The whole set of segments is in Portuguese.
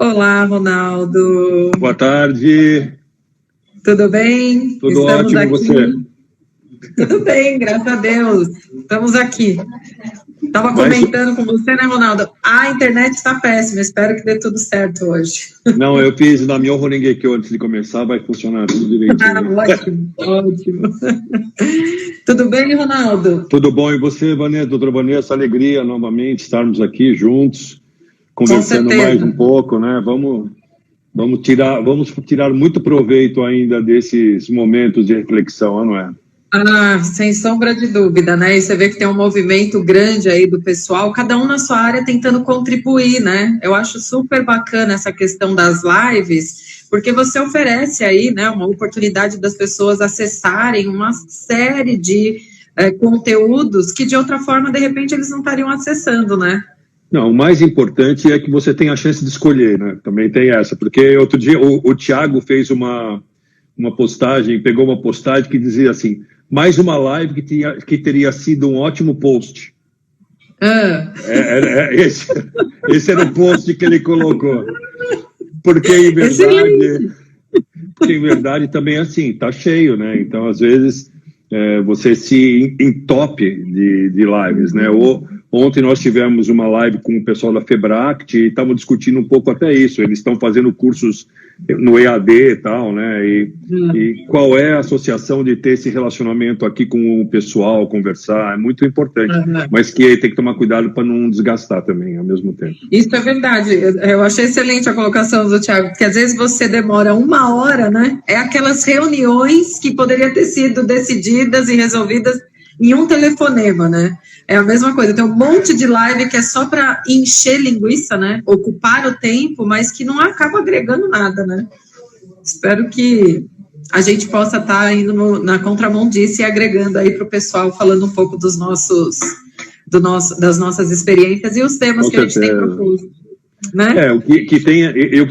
Olá, Ronaldo. Boa tarde. Tudo bem? Tudo Estamos ótimo, aqui. você? Tudo bem, graças a Deus. Estamos aqui. Estava comentando com você, né, Ronaldo? A internet está péssima, espero que dê tudo certo hoje. Não, eu fiz na minha Horengekyo antes de começar, vai funcionar tudo direitinho. Ótimo, ótimo. Tudo bem, Ronaldo? Tudo bom, e você, Vanessa, doutora Vanessa? Alegria novamente estarmos aqui juntos, conversando mais um pouco, né? Vamos tirar muito proveito ainda desses momentos de reflexão, não é? Sem sombra de dúvida, né? E você vê que tem um movimento grande aí do pessoal, cada um na sua área tentando contribuir, né? Eu acho super bacana essa questão das lives, porque você oferece aí, né, uma oportunidade das pessoas acessarem uma série de conteúdos que de outra forma, de repente, eles não estariam acessando, né? Não, o mais importante é que você tem a chance de escolher, né? Também tem essa, porque outro dia o Thiago fez uma postagem, pegou uma postagem que dizia assim: mais uma live que teria sido um ótimo post. Esse era o post que ele colocou. Porque em verdade também é assim, tá cheio, né? Então, às vezes, você se entope de lives, né? Ontem nós tivemos uma live com o pessoal da Febract e estamos discutindo um pouco até isso. Eles estão fazendo cursos no EAD e tal, né? E qual é a associação de ter esse relacionamento aqui com o pessoal, conversar, é muito importante. Mas que tem que tomar cuidado para não desgastar também, ao mesmo tempo. Isso é verdade. Eu achei excelente a colocação do Thiago, porque às vezes você demora 1 hora, né? É aquelas reuniões que poderiam ter sido decididas e resolvidas em um telefonema, né? É a mesma coisa, tem um monte de live que é só para encher linguiça, né? Ocupar o tempo, mas que não acaba agregando nada, né? Espero que a gente possa estar indo na contramão disso e agregando aí para o pessoal, falando um pouco das nossas experiências e os temas que a gente tem proposto, né? O que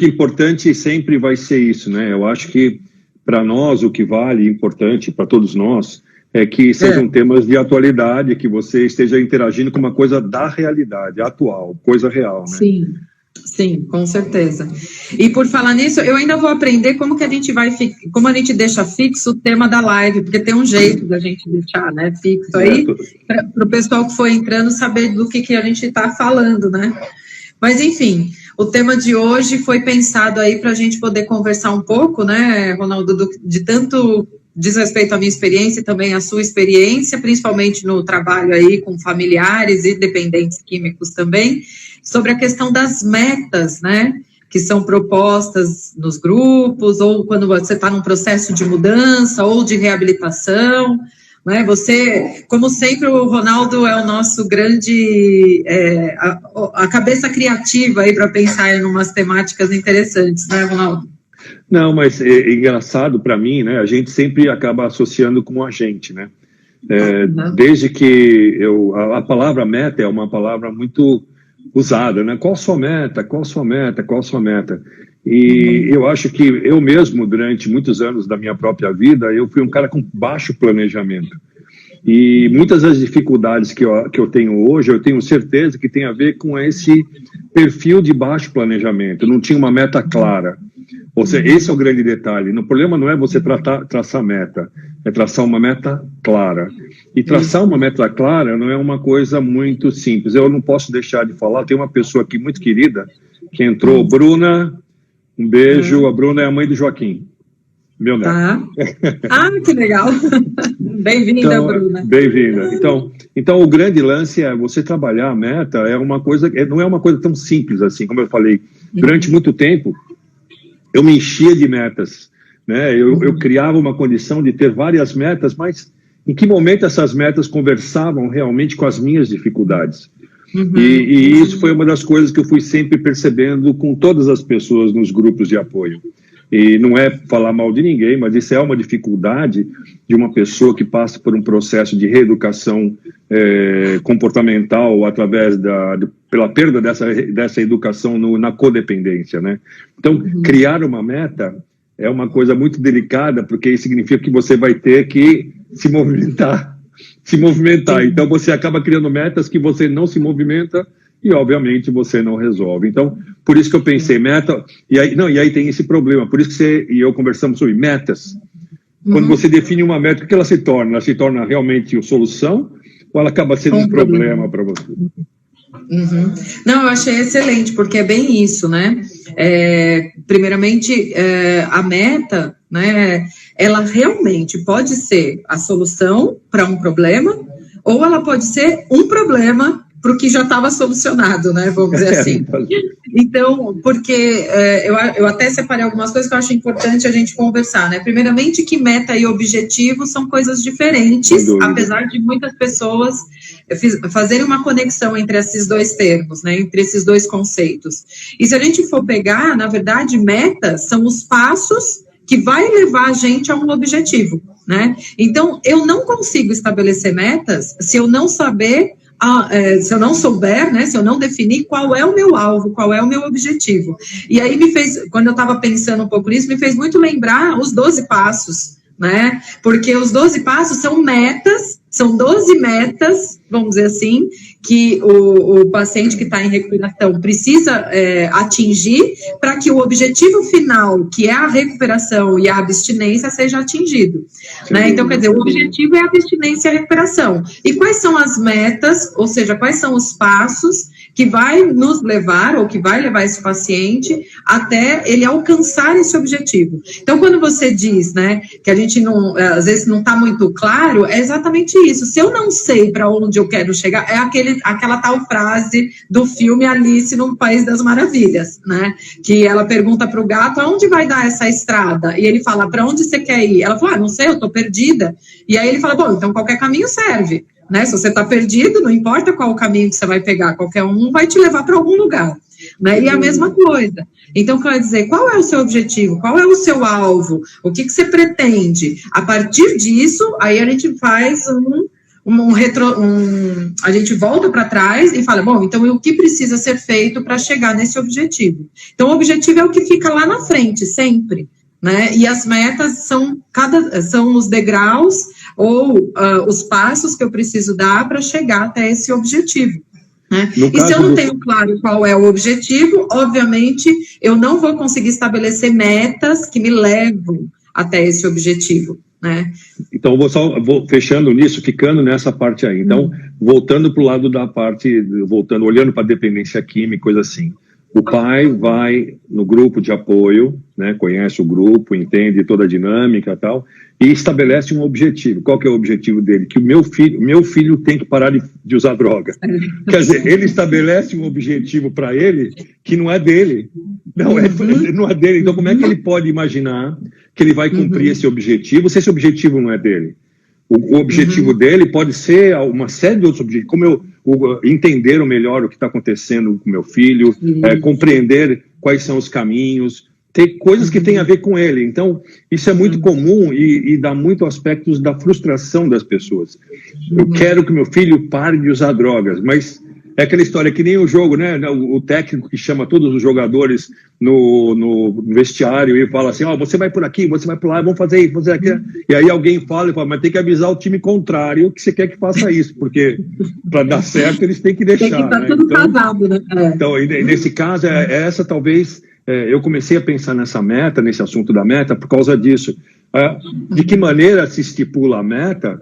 é importante sempre vai ser isso, né? Eu acho que para nós o que vale, importante para todos nós, é que sejam temas de atualidade, que você esteja interagindo com uma coisa da realidade, atual, coisa real, né? Sim, com certeza. E por falar nisso, eu ainda vou aprender como a gente deixa fixo o tema da live, porque tem um jeito da gente deixar, né, fixo aí, para o pessoal que for entrando saber do que a gente está falando, né? Mas, enfim, o tema de hoje foi pensado aí para a gente poder conversar um pouco, né, Ronaldo, de tanto diz respeito à minha experiência e também à sua experiência, principalmente no trabalho aí com familiares e dependentes químicos também, sobre a questão das metas, né, que são propostas nos grupos, ou quando você está num processo de mudança ou de reabilitação, né, você, como sempre, o Ronaldo é o nosso grande, a cabeça criativa aí para pensar em umas temáticas interessantes, né, Ronaldo? Não, mas é engraçado para mim, né? A gente sempre acaba associando com a gente, né? Desde que a palavra meta é uma palavra muito usada, né? Qual a sua meta? Qual a sua meta? Qual a sua meta? E eu acho que eu mesmo, durante muitos anos da minha própria vida, eu fui um cara com baixo planejamento. E muitas das dificuldades que eu tenho hoje, eu tenho certeza que tem a ver com esse perfil de baixo planejamento. Eu não tinha uma meta clara. Ou seja, esse é o grande detalhe. O problema não é você traçar meta, é traçar uma meta clara. E traçar uma meta clara não é uma coisa muito simples. Eu não posso deixar de falar, tem uma pessoa aqui muito querida que entrou, Bruna, um beijo. A Bruna é a mãe do Joaquim, meu neto. Que legal. Bem-vinda, Bruna. Bem-vinda. Então, o grande lance é você trabalhar a meta, não é uma coisa tão simples assim, como eu falei. Durante muito tempo, eu me enchia de metas, né? Eu criava uma condição de ter várias metas, mas em que momento essas metas conversavam realmente com as minhas dificuldades? E isso foi uma das coisas que eu fui sempre percebendo com todas as pessoas nos grupos de apoio. E não é falar mal de ninguém, mas isso é uma dificuldade de uma pessoa que passa por um processo de reeducação comportamental através pela perda dessa educação na codependência, né? Então, criar uma meta é uma coisa muito delicada, porque isso significa que você vai ter que se movimentar. Então, você acaba criando metas que você não se movimenta e obviamente você não resolve. Então, por isso que eu pensei, meta, e aí tem esse problema, por isso que você e eu conversamos sobre metas. Quando você define uma meta, o que ela se torna? Ela se torna realmente a solução ou ela acaba sendo um problema para você? Não, eu achei excelente, porque é bem isso, né? Primeiramente, a meta, né, ela realmente pode ser a solução para um problema, ou ela pode ser um problema para o que já estava solucionado, né? Vamos dizer assim. Então, porque eu até separei algumas coisas que eu acho importante a gente conversar, né? Primeiramente, que meta e objetivo são coisas diferentes, apesar de muitas pessoas fazerem uma conexão entre esses dois termos, né? Entre esses dois conceitos. E se a gente for pegar, na verdade, metas são os passos que vai levar a gente a um objetivo, né? Então, eu não consigo estabelecer metas se eu não saber se eu não souber, né, se eu não definir qual é o meu alvo, qual é o meu objetivo. E aí quando eu estava pensando um pouco nisso, me fez muito lembrar os 12 passos, né, porque os 12 passos são metas, são 12 metas, vamos dizer assim, que o paciente que está em recuperação precisa atingir para que o objetivo final, que é a recuperação e a abstinência, seja atingido. Né? Então, quer dizer, o objetivo é a abstinência e a recuperação. E quais são as metas, ou seja, quais são os passos que vai nos levar, ou que vai levar esse paciente até ele alcançar esse objetivo. Então, quando você diz, né, que a gente não, às vezes não está muito claro, é exatamente isso. Se eu não sei para onde eu quero chegar, é aquela tal frase do filme Alice no País das Maravilhas, né, que ela pergunta para o gato, aonde vai dar essa estrada? E ele fala, para onde você quer ir? Ela fala, não sei, eu estou perdida. E aí ele fala, bom, então qualquer caminho serve. Né? Se você está perdido, não importa qual o caminho que você vai pegar, qualquer um vai te levar para algum lugar. Né? E a mesma coisa. Então, quer dizer, qual é o seu objetivo? Qual é o seu alvo? O que você pretende? A partir disso, aí a gente faz a gente volta para trás e fala, bom, então o que precisa ser feito para chegar nesse objetivo? Então, o objetivo é o que fica lá na frente, sempre. Né? E as metas são os degraus ou os passos que eu preciso dar para chegar até esse objetivo. Né? E se eu não tenho claro qual é o objetivo, obviamente eu não vou conseguir estabelecer metas que me levam até esse objetivo. Né? Então, vou fechando nisso, ficando nessa parte aí. Então, voltando para o lado da parte, olhando para a dependência química, coisa assim. O pai vai no grupo de apoio, né, conhece o grupo, entende toda a dinâmica e tal, e estabelece um objetivo. Qual que é o objetivo dele? Que o meu filho tem que parar de usar droga. Quer dizer, ele estabelece um objetivo para ele que não é dele. Não é dele. Então, como é que ele pode imaginar que ele vai cumprir esse objetivo se esse objetivo não é dele? O objetivo dele pode ser uma série de outros objetivos, como entender melhor o que está acontecendo com meu filho, compreender quais são os caminhos, tem coisas que têm a ver com ele. Então, isso é muito comum e dá muito aspectos da frustração das pessoas. Eu quero que meu filho pare de usar drogas, mas é aquela história que nem o jogo, né? O técnico que chama todos os jogadores no vestiário e fala assim, você vai por aqui, você vai por lá, vamos fazer isso, fazer aquilo. E aí alguém fala, mas tem que avisar o time contrário que você quer que faça isso, porque para dar certo eles têm que deixar. Tem que estar tudo casado, né? Então, nesse caso, essa talvez, eu comecei a pensar nessa meta, nesse assunto da meta, por causa disso. De que maneira se estipula a meta?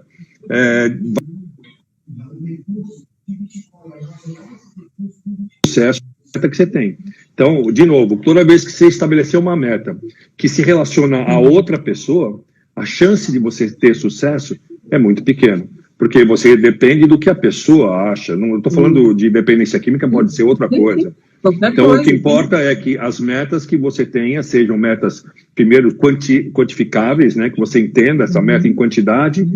Sucesso que você tem. Então, de novo, toda vez que você estabeleceu uma meta que se relaciona a outra pessoa, a chance de você ter sucesso é muito pequena, porque você depende do que a pessoa acha. Não estou falando de dependência química, pode ser outra coisa. Então, o que importa é que as metas que você tenha sejam metas, primeiro, quantificáveis, né? Que você entenda essa meta em quantidade,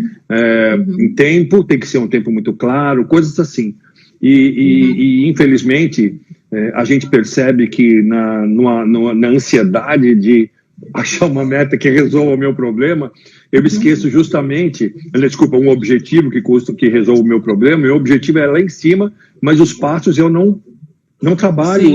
em tempo, tem que ser um tempo muito claro, coisas assim. E infelizmente, a gente percebe que na ansiedade de achar uma meta que resolva o meu problema, eu esqueço justamente, um objetivo que resolva o meu problema. Meu objetivo é lá em cima, mas os passos eu não trabalho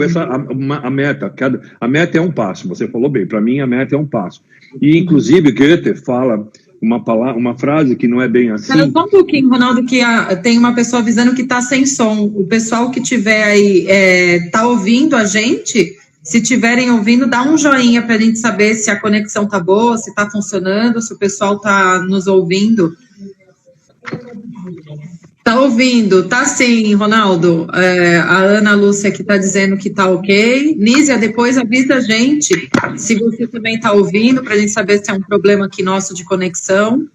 a meta. A meta é um passo, você falou bem, para mim a meta é um passo. E inclusive Goethe fala uma frase que não é bem assim. Espera só um pouquinho, Ronaldo, que tem uma pessoa avisando que está sem som. O pessoal que estiver aí, está ouvindo a gente? Se estiverem ouvindo, dá um joinha para a gente saber se a conexão está boa, se está funcionando, se o pessoal está nos ouvindo. Tá ouvindo? Tá sim, Ronaldo. A Ana Lúcia aqui tá dizendo que tá ok. Nízia, depois avisa a gente se você também tá ouvindo, pra gente saber se é um problema aqui nosso de conexão.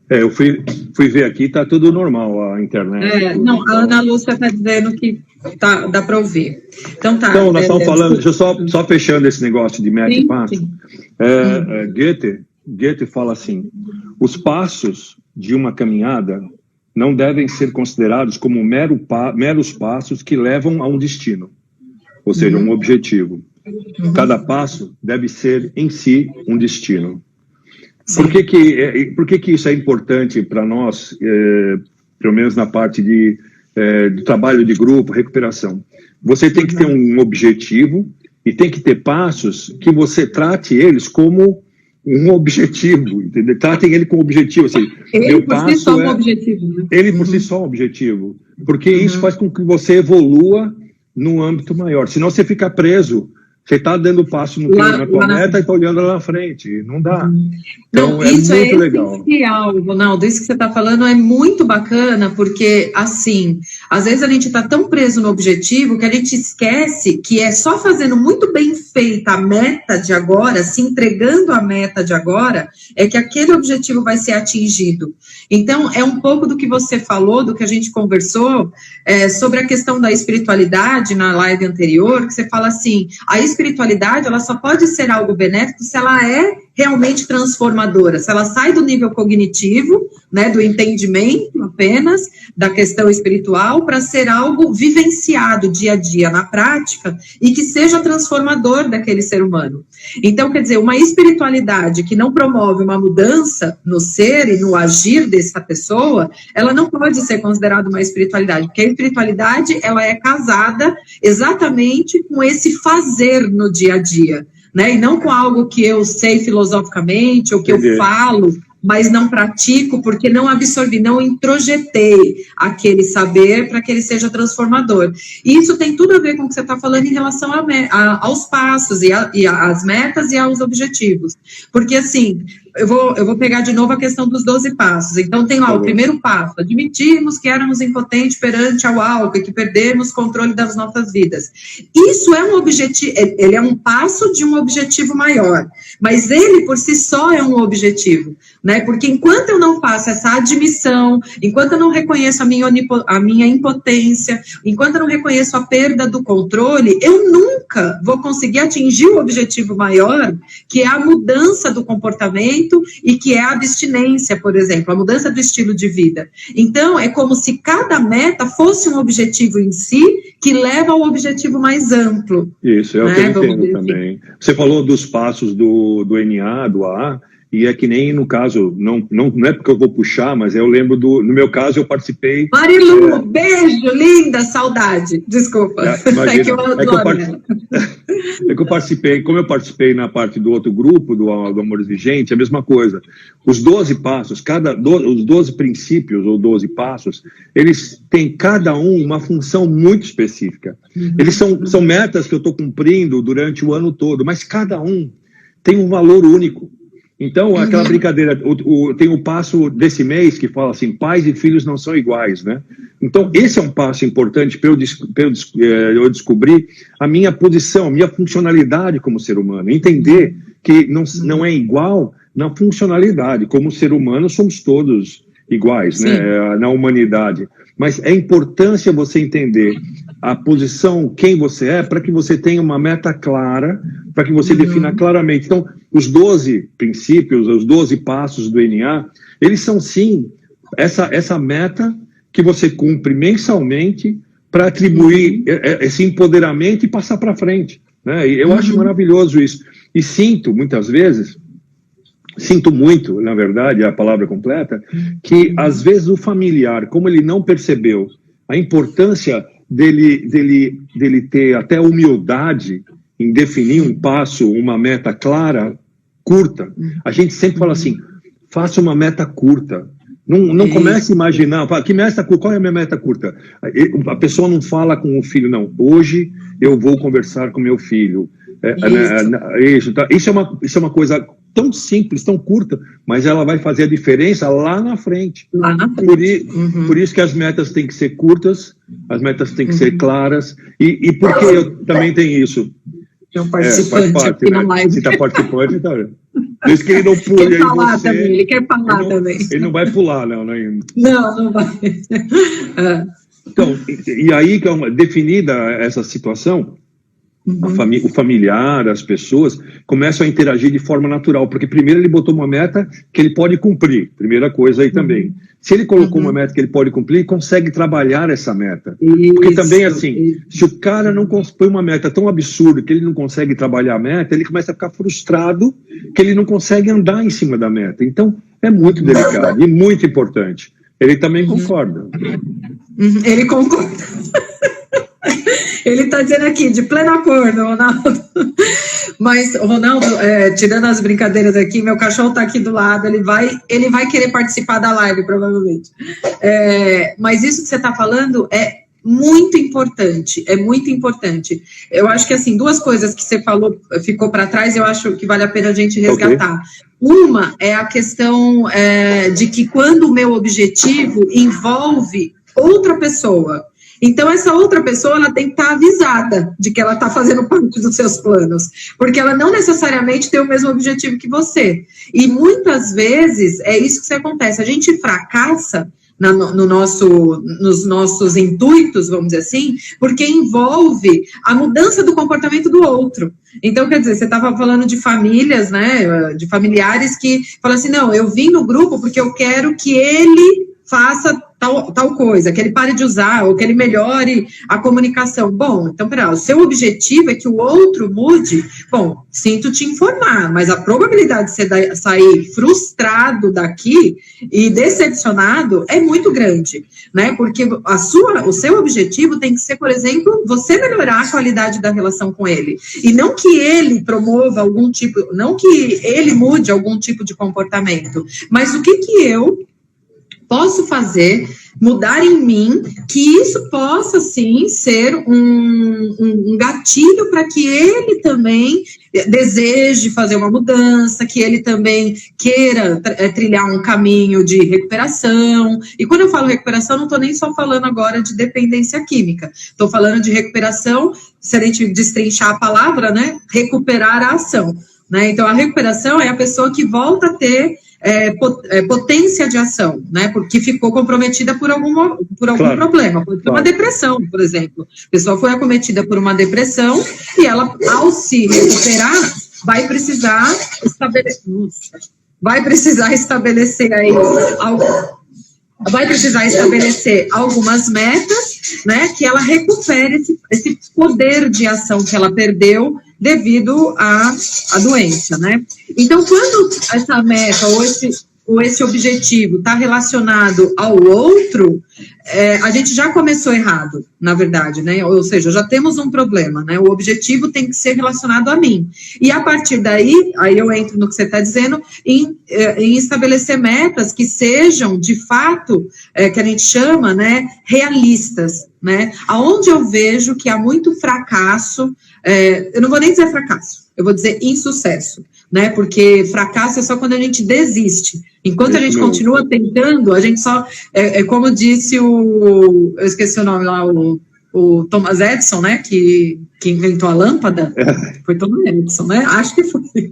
Eu fui ver aqui, tá tudo normal a internet. Não, a Ana Lúcia tá dizendo que dá para ouvir. Então tá. Então, nós estamos falando, deixa eu só fechando esse negócio de meta e passo. Goethe fala assim, os passos de uma caminhada não devem ser considerados como meros passos que levam a um destino, ou seja, um objetivo. Cada passo deve ser, em si, um destino. Por que isso é importante para nós, pelo menos na parte de trabalho de grupo, recuperação? Você tem que ter um objetivo e tem que ter passos que você trate eles como um objetivo, entendeu? Tratem ele como objetivo. Assim, ele por si só um objetivo. Né? Ele por si só um objetivo. Porque isso faz com que você evolua num âmbito maior. Senão você fica preso. Você está dando passo na tua meta e está olhando lá na frente. Não dá. Então, não, isso muito legal. Essencial, Ronaldo. Isso que você está falando é muito bacana, porque, assim, às vezes a gente está tão preso no objetivo que a gente esquece que é só fazendo muito bem feita a meta de agora, se entregando a meta de agora, é que aquele objetivo vai ser atingido. Então, é um pouco do que você falou, do que a gente conversou, sobre a questão da espiritualidade na live anterior, que você fala assim, a espiritualidade, ela só pode ser algo benéfico se ela é realmente transformadora, se ela sai do nível cognitivo, né, do entendimento apenas, da questão espiritual, para ser algo vivenciado dia a dia na prática e que seja transformador daquele ser humano. Então, quer dizer, uma espiritualidade que não promove uma mudança no ser e no agir dessa pessoa, ela não pode ser considerada uma espiritualidade, porque a espiritualidade, ela é casada exatamente com esse fazer no dia a dia, né? E não com algo que eu sei filosoficamente, ou que eu falo, mas não pratico, porque não absorvi, não introjetei aquele saber para que ele seja transformador. E isso tem tudo a ver com o que você está falando em relação aos passos, e às metas e aos objetivos. Porque, assim, eu vou pegar de novo a questão dos 12 passos. Então, tem lá o primeiro passo, admitirmos que éramos impotentes perante ao álcool e que perdemos controle das nossas vidas. Isso é um objetivo, ele é um passo de um objetivo maior, mas ele por si só é um objetivo, né? Porque enquanto eu não faço essa admissão, enquanto eu não reconheço a minha impotência, enquanto eu não reconheço a perda do controle, eu nunca vou conseguir atingir o objetivo maior, que é a mudança do comportamento e que é a abstinência, por exemplo, a mudança do estilo de vida. Então, é como se cada meta fosse um objetivo em si que leva ao objetivo mais amplo. Isso, é o que eu entendo também. Você falou dos passos do NA, do AA, e é que nem no caso, não é porque eu vou puxar, mas eu lembro no meu caso eu participei... Marilu, beijo, linda, saudade, desculpa. É que eu participei, como eu participei na parte do outro grupo, do Amor Exigente, é a mesma coisa. Os 12 passos, os 12 princípios ou 12 passos, eles têm cada um uma função muito específica. Eles são metas que eu estou cumprindo durante o ano todo, mas cada um tem um valor único. Então, aquela brincadeira, tem o passo desse mês que fala assim, pais e filhos não são iguais, né? Então, esse é um passo importante para eu descobrir a minha posição, a minha funcionalidade como ser humano. Entender que não é igual na funcionalidade. Como ser humano, somos todos iguais, né? Na humanidade. Mas é importância você entender a posição, quem você é, para que você tenha uma meta clara, para que você defina claramente. Então, os 12 princípios, os 12 passos do NA, eles são, sim, essa meta que você cumpre mensalmente para atribuir esse empoderamento e passar para frente, né? E eu acho maravilhoso isso. E sinto, muitas vezes, muito, na verdade, a palavra completa, que às vezes o familiar, como ele não percebeu a importância dele ter até humildade em definir um passo, uma meta clara, curta. A gente sempre fala assim, faça uma meta curta. Não comece a imaginar, que meta curta? Qual é a minha meta curta? A pessoa não fala com o filho, não. Hoje eu vou conversar com meu filho. Isso é uma coisa tão simples, tão curta, mas ela vai fazer a diferença lá na frente. Por isso que as metas têm que ser curtas, as metas têm que ser claras, e porque eu também tenho isso. É um participante aqui na live. Se está participante, tá. Por isso que ele não pula. Ele quer falar também. Ele não vai pular, não. Não vai. Então, e aí, definida essa situação, o familiar, as pessoas começam a interagir de forma natural, porque primeiro ele botou uma meta que ele pode cumprir, primeira coisa aí também. Se ele colocou uma meta que ele pode cumprir, ele consegue trabalhar essa meta. Porque também, assim, se o cara não põe uma meta tão absurda que ele não consegue trabalhar a meta, ele começa a ficar frustrado que ele não consegue andar em cima da meta. Então, é muito delicado e muito importante. Ele também concorda. Ele concorda. Ele está dizendo aqui, de pleno acordo, Ronaldo. Mas, Ronaldo, tirando as brincadeiras aqui, meu cachorro está aqui do lado, ele vai querer participar da live, provavelmente. Mas isso que você está falando é muito importante, Eu acho que, assim, duas coisas que você falou, ficou para trás, eu acho que vale a pena a gente resgatar. Uma é a questão de que quando o meu objetivo envolve outra pessoa, então, essa outra pessoa, ela tem que estar avisada de que ela está fazendo parte dos seus planos, porque ela não necessariamente tem o mesmo objetivo que você. E muitas vezes é isso que acontece, a gente fracassa nos nossos intuitos, vamos dizer assim, porque envolve a mudança do comportamento do outro. Então, quer dizer, você estava falando de famílias, né, de familiares que falam assim, não, eu vim no grupo porque eu quero que ele faça tal coisa, que ele pare de usar, ou que ele melhore a comunicação. Bom, então, o seu objetivo é que o outro mude. Bom, sinto te informar, mas a probabilidade de você sair frustrado daqui e decepcionado é muito grande, né? Porque o seu objetivo tem que ser, por exemplo, você melhorar a qualidade da relação com ele. E não que ele promova não que ele mude algum tipo de comportamento, mas o que eu posso fazer, mudar em mim, que isso possa, sim, ser um gatilho para que ele também deseje fazer uma mudança, que ele também queira trilhar um caminho de recuperação. E quando eu falo recuperação, não estou nem só falando agora de dependência química, estou falando de recuperação, se a gente destrinchar a palavra, né, recuperar a ação, né? Então, a recuperação é a pessoa que volta a ter potência de ação, né, porque ficou comprometida por algum problema, pode ser uma depressão, por exemplo. A pessoa foi acometida por uma depressão e ela, ao se recuperar, vai precisar estabelecer algumas metas, né, que ela recupere esse poder de ação que ela perdeu devido à doença, né? Então, quando essa meta ou esse objetivo está relacionado ao outro, a gente já começou errado, na verdade, né? Ou seja, já temos um problema, né? O objetivo tem que ser relacionado a mim. E a partir daí, aí eu entro no que você está dizendo, em estabelecer metas que sejam, de fato, que a gente chama, né, realistas, né? Aonde eu vejo que há muito fracasso, eu não vou nem dizer fracasso, eu vou dizer insucesso, né? Porque fracasso é só quando a gente desiste. Enquanto a gente continua tentando, a gente só, como disse eu esqueci o nome lá, o Thomas Edison, né, que inventou a lâmpada, foi Thomas Edison, né, acho que foi, se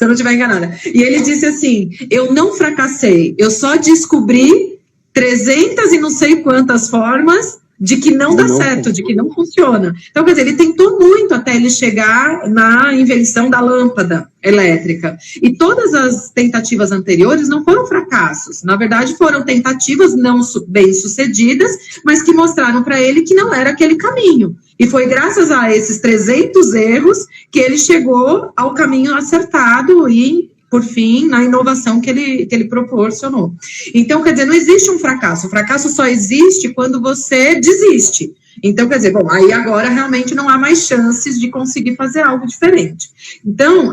eu não estiver enganada, e ele disse assim, eu não fracassei, eu só descobri 300 e não sei quantas formas de que não dá certo, de que não funciona. Então, quer dizer, ele tentou muito até ele chegar na invenção da lâmpada elétrica. E todas as tentativas anteriores não foram fracassos. Na verdade, foram tentativas não bem-sucedidas, mas que mostraram para ele que não era aquele caminho. E foi graças a esses 300 erros que ele chegou ao caminho acertado e por fim, na inovação que ele proporcionou. Então, quer dizer, não existe um fracasso. O fracasso só existe quando você desiste. Então, quer dizer, bom, aí agora realmente não há mais chances de conseguir fazer algo diferente. Então,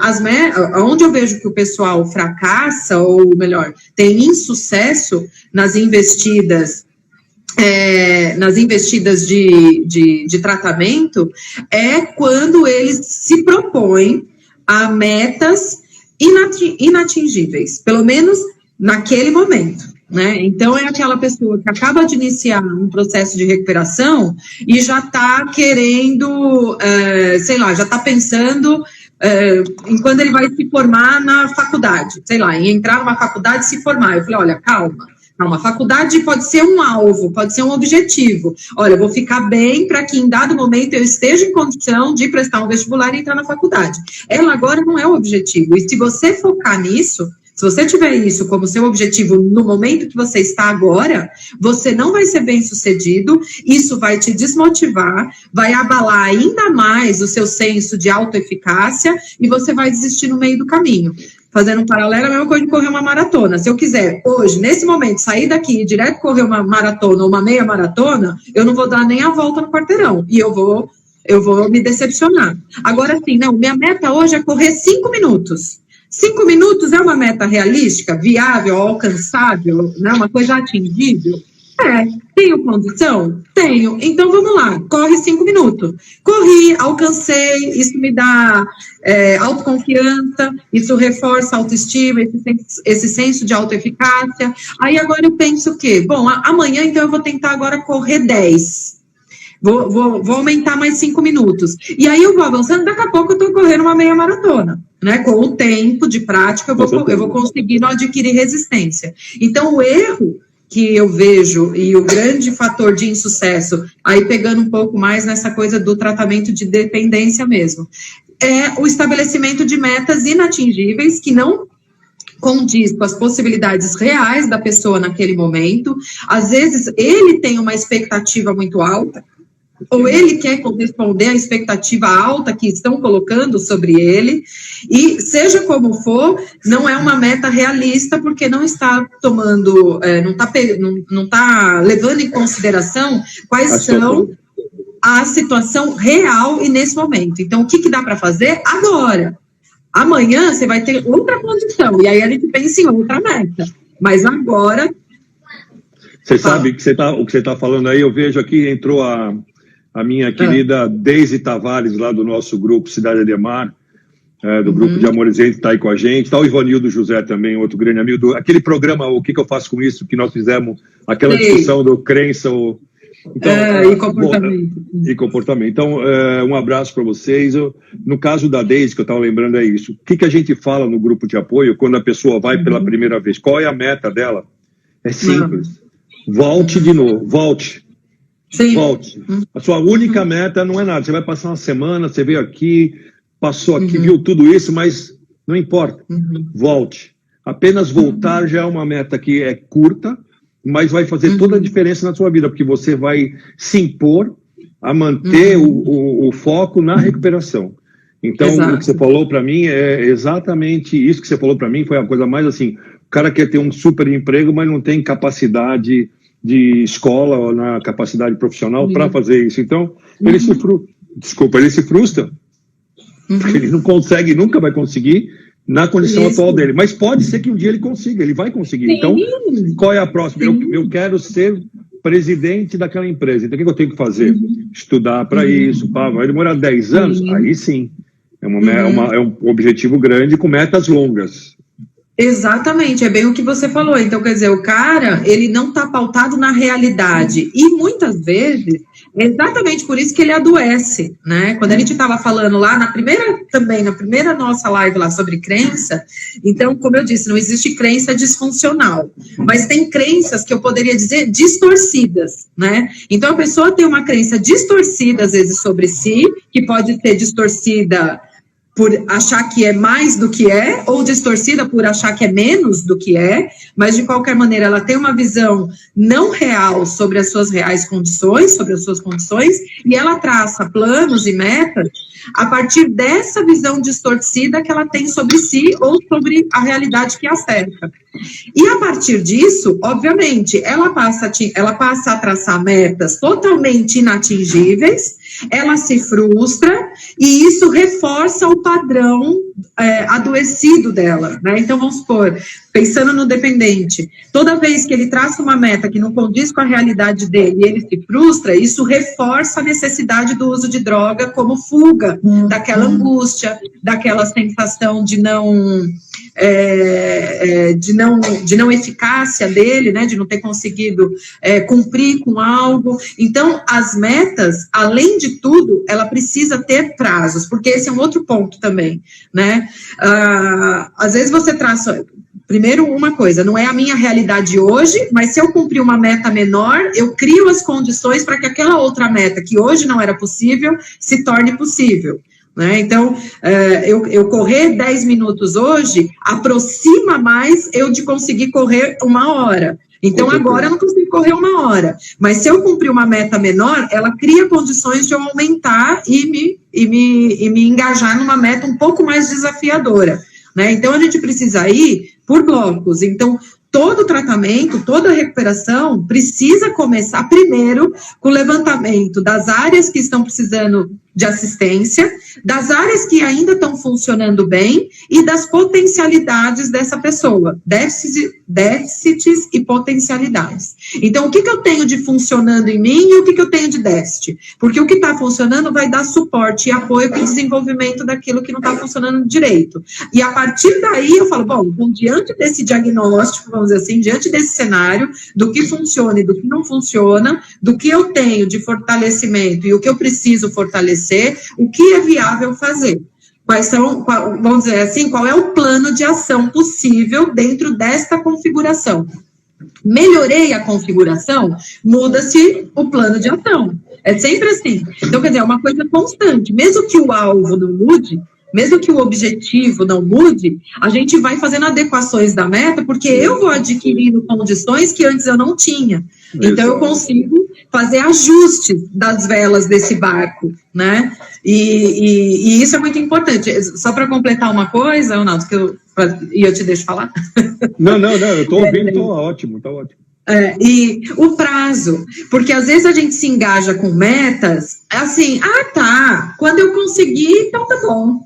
onde eu vejo que o pessoal fracassa, ou melhor, tem insucesso nas investidas de tratamento, é quando eles se propõem a metas inatingíveis, pelo menos naquele momento, né? Então, é aquela pessoa que acaba de iniciar um processo de recuperação e já está querendo, já está pensando em quando ele vai se formar na faculdade, em entrar numa faculdade e se formar. Eu falei, olha, calma, faculdade pode ser um alvo, pode ser um objetivo. Olha, eu vou ficar bem para que em dado momento eu esteja em condição de prestar um vestibular e entrar na faculdade. Ela agora não é o objetivo. E se você focar nisso, se você tiver isso como seu objetivo no momento que você está agora, você não vai ser bem-sucedido, isso vai te desmotivar, vai abalar ainda mais o seu senso de autoeficácia e você vai desistir no meio do caminho. Fazendo um paralelo, é a mesma coisa de correr uma maratona. Se eu quiser, hoje, nesse momento, sair daqui e direto correr uma maratona ou uma meia maratona, eu não vou dar nem a volta no quarteirão. E eu vou me decepcionar. Agora, sim, não, minha meta hoje é correr 5 minutos. 5 minutos é uma meta realística, viável, alcançável, né, uma coisa atingível? Tenho condição? Tenho. Então, vamos lá, corre 5 minutos. Corri, alcancei, isso me dá autoconfiança, isso reforça a autoestima, esse senso de autoeficácia. Aí, agora eu penso o quê? Bom, amanhã, então, eu vou tentar agora correr 10. Vou aumentar mais 5 minutos. E aí, eu vou avançando, daqui a pouco eu estou correndo uma meia maratona. Né, com o tempo de prática, eu vou conseguindo adquirir resistência. Então, o erro que eu vejo e o grande fator de insucesso, aí pegando um pouco mais nessa coisa do tratamento de dependência mesmo, é o estabelecimento de metas inatingíveis que não condiz com as possibilidades reais da pessoa naquele momento. Às vezes, ele tem uma expectativa muito alta, ou ele quer corresponder à expectativa alta que estão colocando sobre ele, e seja como for, não é uma meta realista, porque não está tomando, não está levando em consideração quais são a situação real e nesse momento. Então, o que dá para fazer agora? Amanhã você vai ter outra condição, e aí a gente pensa em outra meta, mas agora... Você sabe que o que você está falando aí, eu vejo aqui, entrou a minha querida Deise Tavares, lá do nosso grupo Cidade Ademar, do grupo de Amorizente, está aí com a gente. Está o Ivanildo José também, outro grande amigo. Aquele programa, O que eu faço com isso, que nós fizemos, aquela discussão do crença... e comportamento. E comportamento. Então, um abraço para vocês. No caso da Deise, que eu estava lembrando, é isso. O que a gente fala no grupo de apoio quando a pessoa vai pela primeira vez? Qual é a meta dela? É simples. Volte de novo, volte. Sim. Volte. A sua única meta não é nada. Você vai passar uma semana, você veio aqui, passou aqui, viu tudo isso, mas não importa. Volte. Apenas voltar já é uma meta que é curta, mas vai fazer toda a diferença na sua vida, porque você vai se impor a manter o foco na recuperação. Então, o que você falou para mim é exatamente isso que você falou para mim, foi a coisa mais assim, o cara quer ter um super emprego, mas não tem capacidade de escola ou na capacidade profissional para fazer isso. Então, ele se frustra, porque ele não consegue, nunca vai conseguir na condição atual dele. Mas pode ser que um dia ele consiga, ele vai conseguir. Sim. Então, qual é a próxima? Eu quero ser presidente daquela empresa. Então, o que eu tenho que fazer? Estudar para isso. Vai demorar 10 anos? Aí sim. É um objetivo grande com metas longas. Exatamente, é bem o que você falou. Então, quer dizer, o cara, ele não está pautado na realidade. E muitas vezes, é exatamente por isso que ele adoece, né? Quando a gente estava falando lá na primeira nossa live lá sobre crença, então, como eu disse, não existe crença disfuncional, mas tem crenças que eu poderia dizer distorcidas, né? Então, a pessoa tem uma crença distorcida, às vezes, sobre si, que pode ser distorcida por achar que é mais do que é, ou distorcida por achar que é menos do que é, mas de qualquer maneira ela tem uma visão não real sobre as suas reais condições, sobre as suas condições, e ela traça planos e metas a partir dessa visão distorcida que ela tem sobre si ou sobre a realidade que a cerca. E a partir disso, obviamente, ela passa a traçar metas totalmente inatingíveis, ela se frustra e isso reforça o padrão adoecido dela, né? Então, vamos supor, pensando no dependente, toda vez que ele traça uma meta que não condiz com a realidade dele e ele se frustra, isso reforça a necessidade do uso de droga como fuga daquela angústia, daquela sensação de não eficácia dele, né, de não ter conseguido cumprir com algo. Então, as metas, além de tudo, ela precisa ter prazos, porque esse é um outro ponto também, né? Às vezes você traça, primeiro, uma coisa, não é a minha realidade hoje, mas se eu cumprir uma meta menor, eu crio as condições para que aquela outra meta, que hoje não era possível, se torne possível. Né? Então, eu correr 10 minutos hoje aproxima mais eu de conseguir correr 1 hora. Então, agora eu não consigo correr 1 hora. Mas se eu cumprir uma meta menor, ela cria condições de eu aumentar e me engajar numa meta um pouco mais desafiadora. Né? Então, a gente precisa ir por blocos. Então, todo tratamento, toda recuperação precisa começar primeiro com o levantamento das áreas que estão precisando de assistência, das áreas que ainda estão funcionando bem e das potencialidades dessa pessoa, déficits e potencialidades. Então, o que eu tenho de funcionando em mim e o que eu tenho de déficit? Porque o que está funcionando vai dar suporte e apoio para o desenvolvimento daquilo que não está funcionando direito. E a partir daí eu falo, bom, então, diante desse diagnóstico, vamos dizer assim, diante desse cenário, do que funciona e do que não funciona, do que eu tenho de fortalecimento e o que eu preciso fortalecer, o que é viável fazer? Quais são, vamos dizer assim, qual é o plano de ação possível dentro desta configuração? Melhorei a configuração, muda-se o plano de ação. É sempre assim. Então, quer dizer, é uma coisa constante. Mesmo que o alvo não mude, mesmo que o objetivo não mude, a gente vai fazendo adequações da meta, porque eu vou adquirindo condições que antes eu não tinha. Então, eu consigo fazer ajustes das velas desse barco, né? E isso é muito importante. Só para completar uma coisa, Ronaldo, e eu te deixo falar? Não, eu estou ouvindo, está ótimo, está ótimo. E o prazo, porque às vezes a gente se engaja com metas, assim, quando eu conseguir, então tá bom.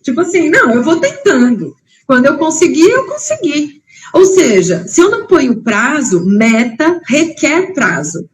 Tipo assim, não, eu vou tentando. Quando eu conseguir, eu consegui. Ou seja, se eu não ponho prazo, meta requer prazo.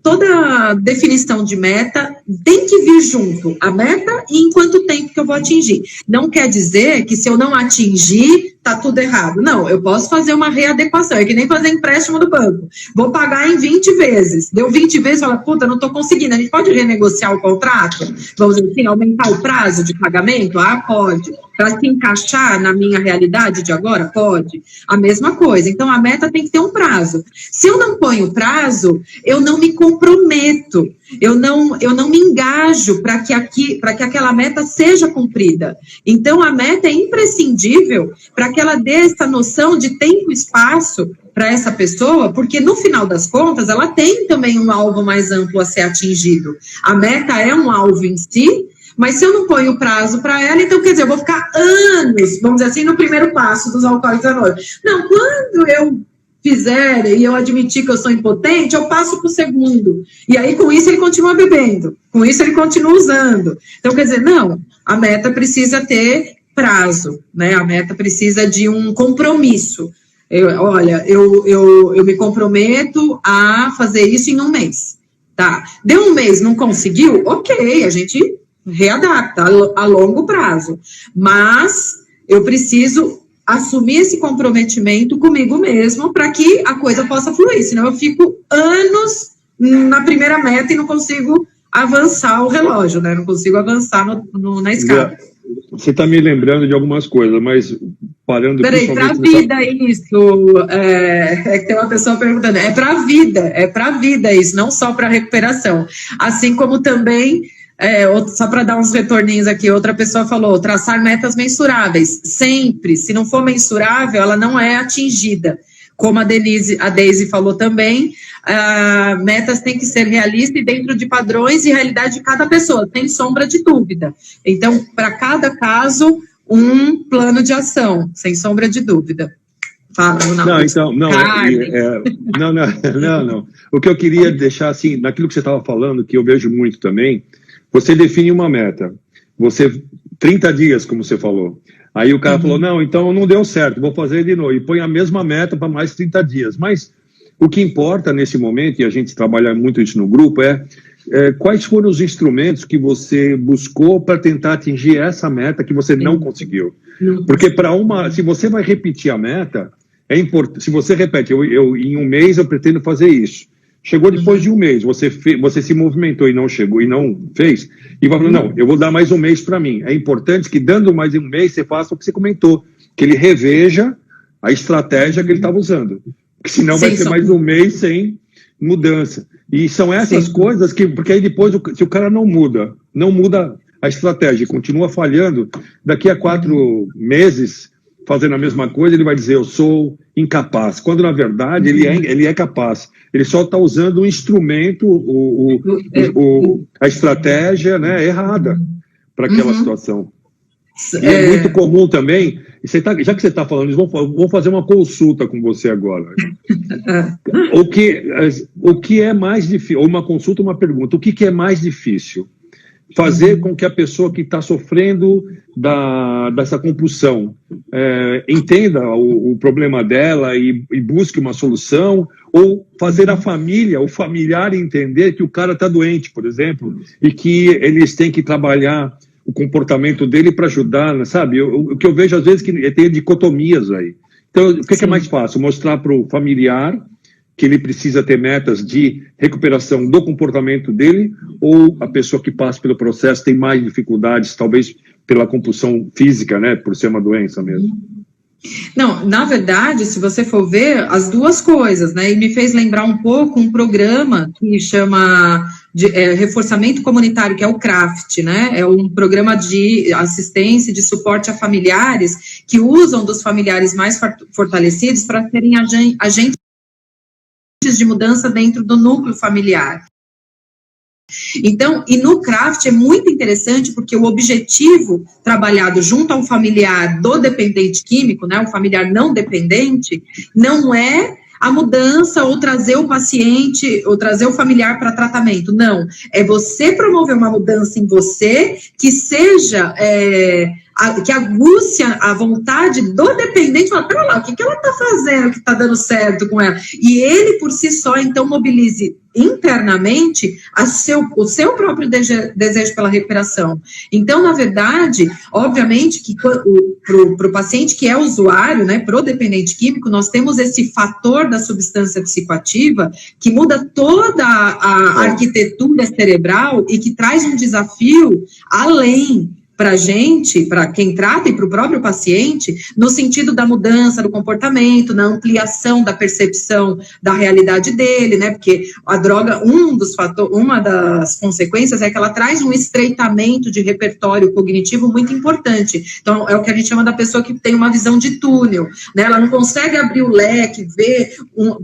Toda definição de meta tem que vir junto a meta e em quanto tempo que eu vou atingir. Não quer dizer que se eu não atingir, tá tudo errado. Não, eu posso fazer uma readequação, é que nem fazer empréstimo do banco. Vou pagar em 20 vezes. Deu 20 vezes, fala, puta, não tô conseguindo. A gente pode renegociar o contrato? Vamos dizer assim, aumentar o prazo de pagamento? Pode. Para se encaixar na minha realidade de agora? Pode. A mesma coisa. Então, a meta tem que ter um prazo. Se eu não ponho prazo, eu não me comprometo. Eu não me engajo para que aquela meta seja cumprida. Então, a meta é imprescindível para que ela dê essa noção de tempo e espaço para essa pessoa, porque no final das contas, ela tem também um alvo mais amplo a ser atingido. A meta é um alvo em si, mas se eu não ponho prazo para ela, então, quer dizer, eu vou ficar anos, vamos dizer assim, no primeiro passo dos Alcoólicos Anônimos. Não, quando eu fizer e eu admitir que eu sou impotente, eu passo para o segundo. E aí, com isso, ele continua bebendo. Com isso, ele continua usando. Então, quer dizer, não, a meta precisa ter prazo, né? A meta precisa de um compromisso. Eu me comprometo a fazer isso em 1 mês. Tá? Deu 1 mês, não conseguiu? Ok, a gente readapta a longo prazo. Mas eu preciso assumir esse comprometimento comigo mesmo para que a coisa possa fluir, senão eu fico anos na primeira meta e não consigo avançar o relógio, né? Não consigo avançar na escada. Você está me lembrando de algumas coisas, mas parando... Peraí, para a vida isso, que tem uma pessoa perguntando, é para a vida isso, não só para a recuperação. Assim como também Só para dar uns retorninhos aqui, outra pessoa falou, traçar metas mensuráveis. Sempre, se não for mensurável, ela não é atingida. Como a Deise falou também, metas têm que ser realistas e dentro de padrões e realidade de cada pessoa, sem sombra de dúvida. Então, para cada caso, um plano de ação, sem sombra de dúvida. Fala, não. O que eu queria deixar, assim, naquilo que você estava falando, que eu vejo muito também, você define uma meta, 30 dias, como você falou. Aí o cara falou, não, então não deu certo, vou fazer de novo. E põe a mesma meta para mais 30 dias. Mas o que importa nesse momento, e a gente trabalha muito isso no grupo, quais foram os instrumentos que você buscou para tentar atingir essa meta que você não conseguiu. Porque se você vai repetir a meta, é importante. Se você repete, em um mês eu pretendo fazer isso. Chegou depois de um mês, você se movimentou e não chegou, e não fez, e vai falando, não, eu vou dar mais um mês para mim. É importante que, dando mais um mês, você faça o que você comentou, que ele reveja a estratégia que ele estava usando. Porque senão vai ser mais um mês sem mudança. E são essas coisas que, porque aí depois, se o cara não muda a estratégia e continua falhando, daqui a 4 meses, fazendo a mesma coisa, ele vai dizer, eu sou incapaz, quando na verdade ele é capaz. Ele só está usando um instrumento, a estratégia, né, errada para aquela situação. E é muito comum também, já que você está falando isso, vou fazer uma consulta com você agora. O que é mais difícil, ou uma consulta, uma pergunta, o que é mais difícil? Fazer com que a pessoa que está sofrendo dessa compulsão entenda o problema dela e busque uma solução, ou fazer a família, o familiar entender que o cara está doente, por exemplo, e que eles têm que trabalhar o comportamento dele para ajudar, sabe? O que eu vejo às vezes que tem dicotomias aí. Então, o que é mais fácil? Mostrar para o familiar que ele precisa ter metas de recuperação do comportamento dele, ou a pessoa que passa pelo processo tem mais dificuldades, talvez pela compulsão física, né, por ser uma doença mesmo? Não, na verdade, se você for ver, as duas coisas, né, e me fez lembrar um pouco um programa que chama Reforçamento Comunitário, que é o CRAFT, né, é um programa de assistência e de suporte a familiares que usam dos familiares mais fortalecidos para serem agentes de mudança dentro do núcleo familiar. Então, e no CRAFT é muito interessante porque o objetivo trabalhado junto ao familiar do dependente químico, né, o familiar não dependente, não é a mudança ou trazer o paciente ou trazer o familiar para tratamento, não. É você promover uma mudança em você que seja... que aguce a vontade do dependente, falar, pera lá, o que ela está fazendo que está dando certo com ela? E ele, por si só, então, mobilize internamente o seu próprio desejo pela recuperação. Então, na verdade, obviamente, que para o paciente que é usuário, né, para o dependente químico, nós temos esse fator da substância psicoativa que muda toda a arquitetura cerebral e que traz um desafio além para a gente, para quem trata e para o próprio paciente, no sentido da mudança do comportamento, na ampliação da percepção da realidade dele, né, porque a droga, uma das consequências é que ela traz um estreitamento de repertório cognitivo muito importante. Então, é o que a gente chama da pessoa que tem uma visão de túnel, né, ela não consegue abrir o leque,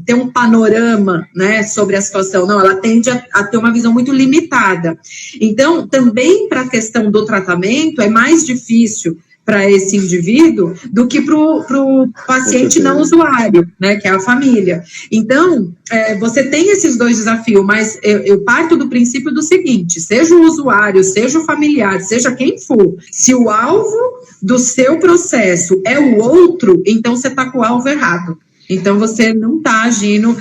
ter um panorama, né, sobre a situação, não, ela tende a ter uma visão muito limitada. Então, também para a questão do tratamento, é mais difícil para esse indivíduo do que para o paciente não usuário, né, que é a família. Então, você tem esses dois desafios, mas eu parto do princípio do seguinte, seja o usuário, seja o familiar, seja quem for, se o alvo do seu processo é o outro, então você está com o alvo errado. Então, você não está agindo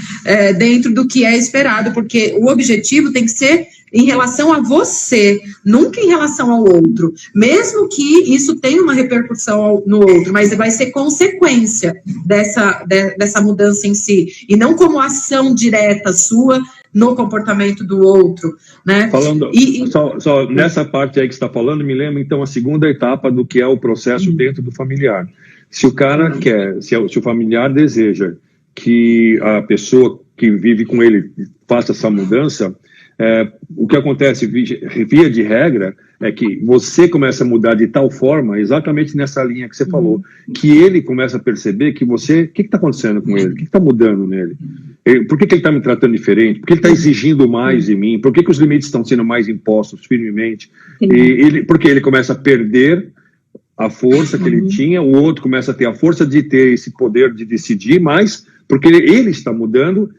dentro do que é esperado, porque o objetivo tem que ser em relação a você, nunca em relação ao outro, mesmo que isso tenha uma repercussão no outro, mas vai ser consequência dessa mudança em si, e não como ação direta sua no comportamento do outro, né? Falando, só nessa parte aí que você está falando, me lembra, então, a segunda etapa do que é o processo dentro do familiar. Se o cara quer, se o familiar deseja que a pessoa que vive com ele faça essa mudança, O que acontece, via de regra, é que você começa a mudar de tal forma, exatamente nessa linha que você falou, que ele começa a perceber que você... O que está acontecendo com ele? O que está mudando nele? Por que ele está me tratando diferente? Por que ele está exigindo mais de mim? Por que os limites estão sendo mais impostos firmemente? Porque ele começa a perder a força que ele tinha, o outro começa a ter a força de ter esse poder de decidir mais, porque ele está mudando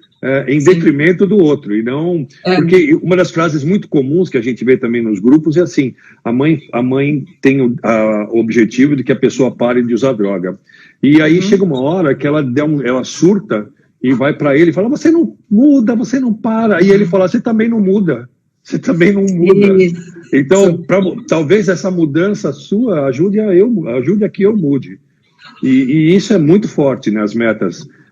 em detrimento do outro, e não... Porque uma das frases muito comuns que a gente vê também nos grupos é assim, a mãe tem o objetivo de que a pessoa pare de usar droga. E aí chega uma hora que ela surta e vai para ele e fala, você não muda, você não para. E ele fala, você também não muda. Você também não muda. Então, talvez essa mudança sua ajude a que eu mude. E isso é muito forte, né?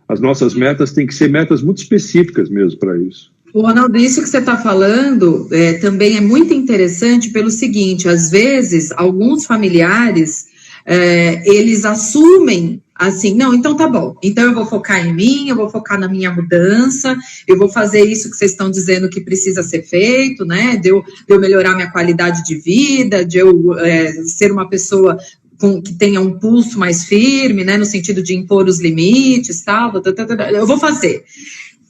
As nossas metas têm que ser metas muito específicas mesmo para isso. Ronaldo, isso que você está falando também é muito interessante pelo seguinte, às vezes, alguns familiares, eles assumem assim, não, então tá bom, então eu vou focar em mim, eu vou focar na minha mudança, eu vou fazer isso que vocês estão dizendo que precisa ser feito, né, de eu melhorar minha qualidade de vida, de eu ser uma pessoa que tenha um pulso mais firme, né, no sentido de impor os limites, tal, eu vou fazer.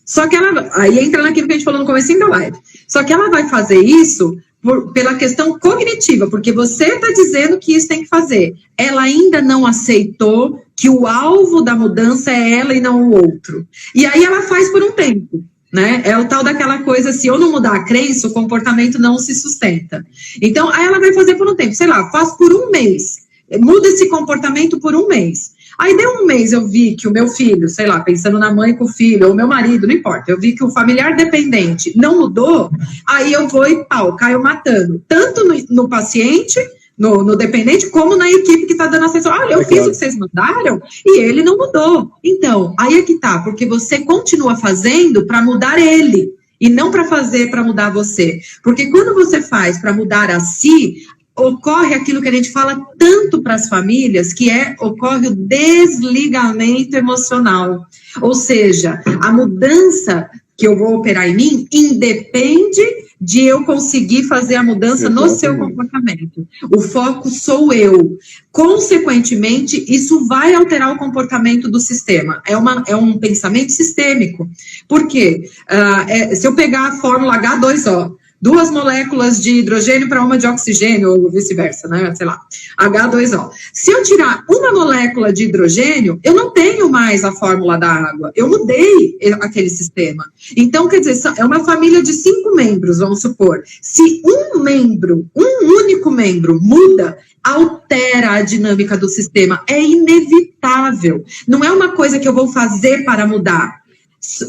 Só que aí entra naquilo que a gente falou no comecinho da live, só que ela vai fazer isso pela questão cognitiva, porque você está dizendo que isso tem que fazer. Ela ainda não aceitou que o alvo da mudança é ela e não o outro. E aí ela faz por um tempo, né? É o tal daquela coisa, se eu não mudar a crença, o comportamento não se sustenta. Então, aí ela vai fazer por um tempo, sei lá, faz por um mês, muda esse comportamento por um mês. Aí deu um mês, eu vi que o meu filho, sei lá, pensando na mãe com o filho, ou meu marido, não importa, eu vi que o familiar dependente não mudou, aí eu vou e caio matando, tanto no paciente, no dependente, como na equipe que está dando assessor. Olha, eu fiz o que vocês mandaram e ele não mudou. Então, aí é que tá, porque você continua fazendo para mudar ele, e não para fazer para mudar você. Porque quando você faz para mudar a si, ocorre aquilo que a gente fala tanto para as famílias, que ocorre o desligamento emocional. Ou seja, a mudança que eu vou operar em mim independe de eu conseguir fazer a mudança no seu comportamento. O foco sou eu. Consequentemente, isso vai alterar o comportamento do sistema. É um pensamento sistêmico. Por quê? Se eu pegar a fórmula H2O, 2 moléculas de hidrogênio para uma de oxigênio, ou vice-versa, né? Sei lá, H2O. Se eu tirar uma molécula de hidrogênio, eu não tenho mais a fórmula da água. Eu mudei aquele sistema. Então, quer dizer, é uma família de 5 membros, vamos supor. Se um único membro muda, altera a dinâmica do sistema. É inevitável. Não é uma coisa que eu vou fazer para mudar.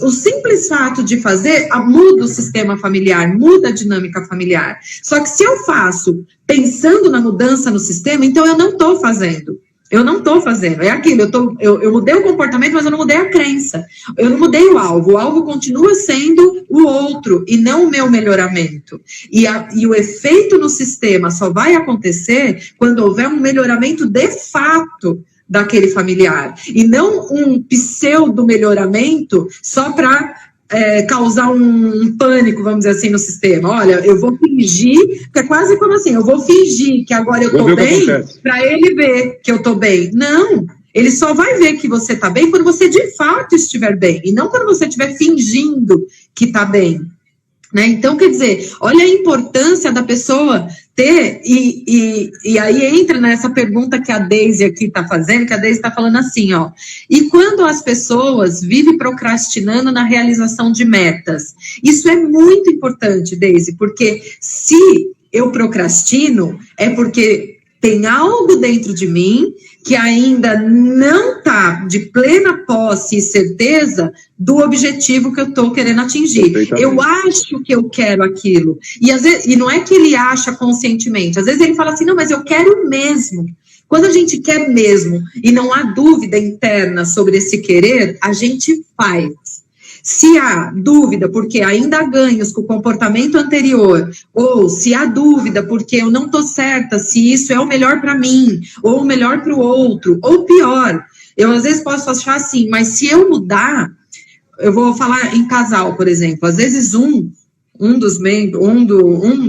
O simples fato de fazer muda o sistema familiar, muda a dinâmica familiar. Só que se eu faço pensando na mudança no sistema, então eu não estou fazendo. Eu não estou fazendo. É aquilo, eu mudei o comportamento, mas eu não mudei a crença. Eu não mudei o alvo continua sendo o outro e não o meu melhoramento. E o efeito no sistema só vai acontecer quando houver um melhoramento de fato daquele familiar, e não um pseudo-melhoramento só para causar um pânico, vamos dizer assim, no sistema. Olha, eu vou fingir, que é quase como assim, eu vou fingir que agora eu estou bem, para ele ver que eu estou bem. Não, ele só vai ver que você está bem quando você de fato estiver bem, e não quando você estiver fingindo que está bem. Né? Então, quer dizer, olha a importância da pessoa ter, e aí entra nessa pergunta que a Deise aqui está fazendo, que a Deise está falando assim, ó, e quando as pessoas vivem procrastinando na realização de metas? Isso é muito importante, Deise, porque se eu procrastino, é porque tem algo dentro de mim que ainda não está de plena posse e certeza do objetivo que eu estou querendo atingir. Eu acho que eu quero aquilo. E, às vezes, e não é que ele acha conscientemente. Às vezes ele fala assim, não, mas eu quero mesmo. Quando a gente quer mesmo e não há dúvida interna sobre esse querer, a gente faz. Se há dúvida porque ainda há ganhos com o comportamento anterior, ou se há dúvida porque eu não estou certa se isso é o melhor para mim, ou o melhor para o outro, ou pior, eu às vezes posso achar assim, mas se eu mudar, eu vou falar em casal, por exemplo, às vezes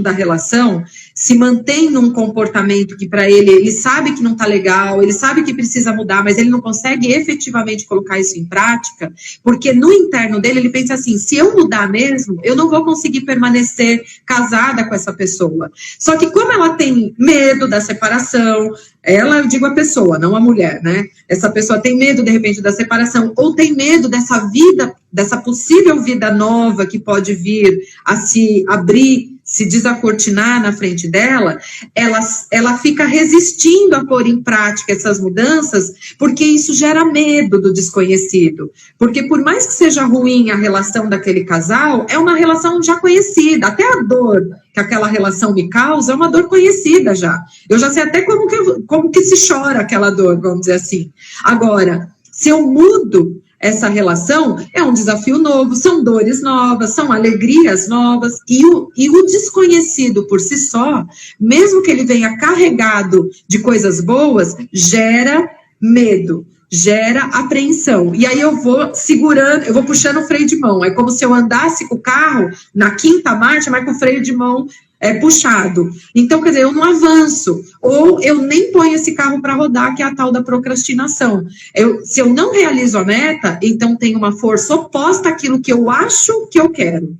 da relação se mantém num comportamento que para ele sabe que não está legal, ele sabe que precisa mudar, mas ele não consegue efetivamente colocar isso em prática, porque no interno dele ele pensa assim, se eu mudar mesmo, eu não vou conseguir permanecer casada com essa pessoa. Só que como ela tem medo da separação, ela, eu digo a pessoa, não a mulher, né? Essa pessoa tem medo, de repente, da separação, ou tem medo dessa vida, dessa possível vida nova que pode vir a se abrir, se desacortinar na frente dela, ela fica resistindo a pôr em prática essas mudanças, porque isso gera medo do desconhecido. Porque por mais que seja ruim a relação daquele casal, é uma relação já conhecida, até a dor que aquela relação me causa é uma dor conhecida já. Eu já sei até como que se chora aquela dor, vamos dizer assim. Agora, se eu mudo essa relação, é um desafio novo, são dores novas, são alegrias novas, e o desconhecido por si só, mesmo que ele venha carregado de coisas boas, gera medo, gera apreensão. E aí eu vou segurando, eu vou puxando o freio de mão. É como se eu andasse com o carro na quinta marcha, mas com o freio de mão puxado. Então, quer dizer, eu não avanço, ou eu nem ponho esse carro para rodar, que é a tal da procrastinação. Se eu não realizo a meta, então tem uma força oposta àquilo que eu acho que eu quero.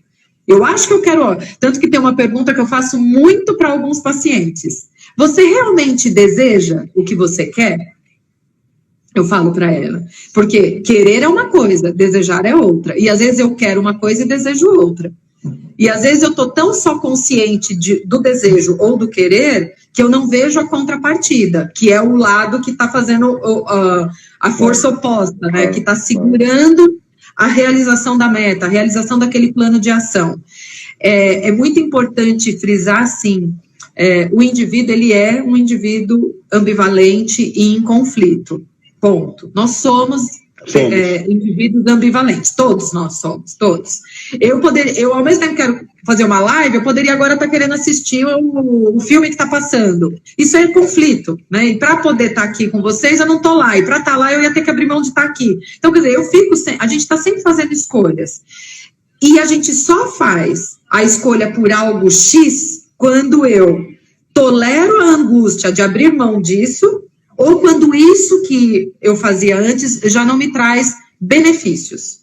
Eu acho que eu quero, tanto que tem uma pergunta que eu faço muito para alguns pacientes. Você realmente deseja o que você quer? Eu falo para ela. Porque querer é uma coisa, desejar é outra. E às vezes eu quero uma coisa e desejo outra. E às vezes eu estou tão só consciente do desejo ou do querer que eu não vejo a contrapartida, que é o lado que está fazendo a força oposta, né? Que está segurando a realização da meta, a realização daquele plano de ação. É muito importante frisar, assim, o indivíduo, ele é um indivíduo ambivalente e em conflito, ponto. Nós somos indivíduos ambivalentes, todos nós somos, todos. Eu ao mesmo tempo quero fazer uma live, eu poderia agora estar querendo assistir o filme que está passando. Isso é conflito, né? E para poder estar aqui com vocês, eu não estou lá, e para estar lá eu ia ter que abrir mão de estar aqui. Então, quer dizer, a gente está sempre fazendo escolhas. E a gente só faz a escolha por algo X quando eu tolero a angústia de abrir mão disso, ou quando isso que eu fazia antes já não me traz benefícios.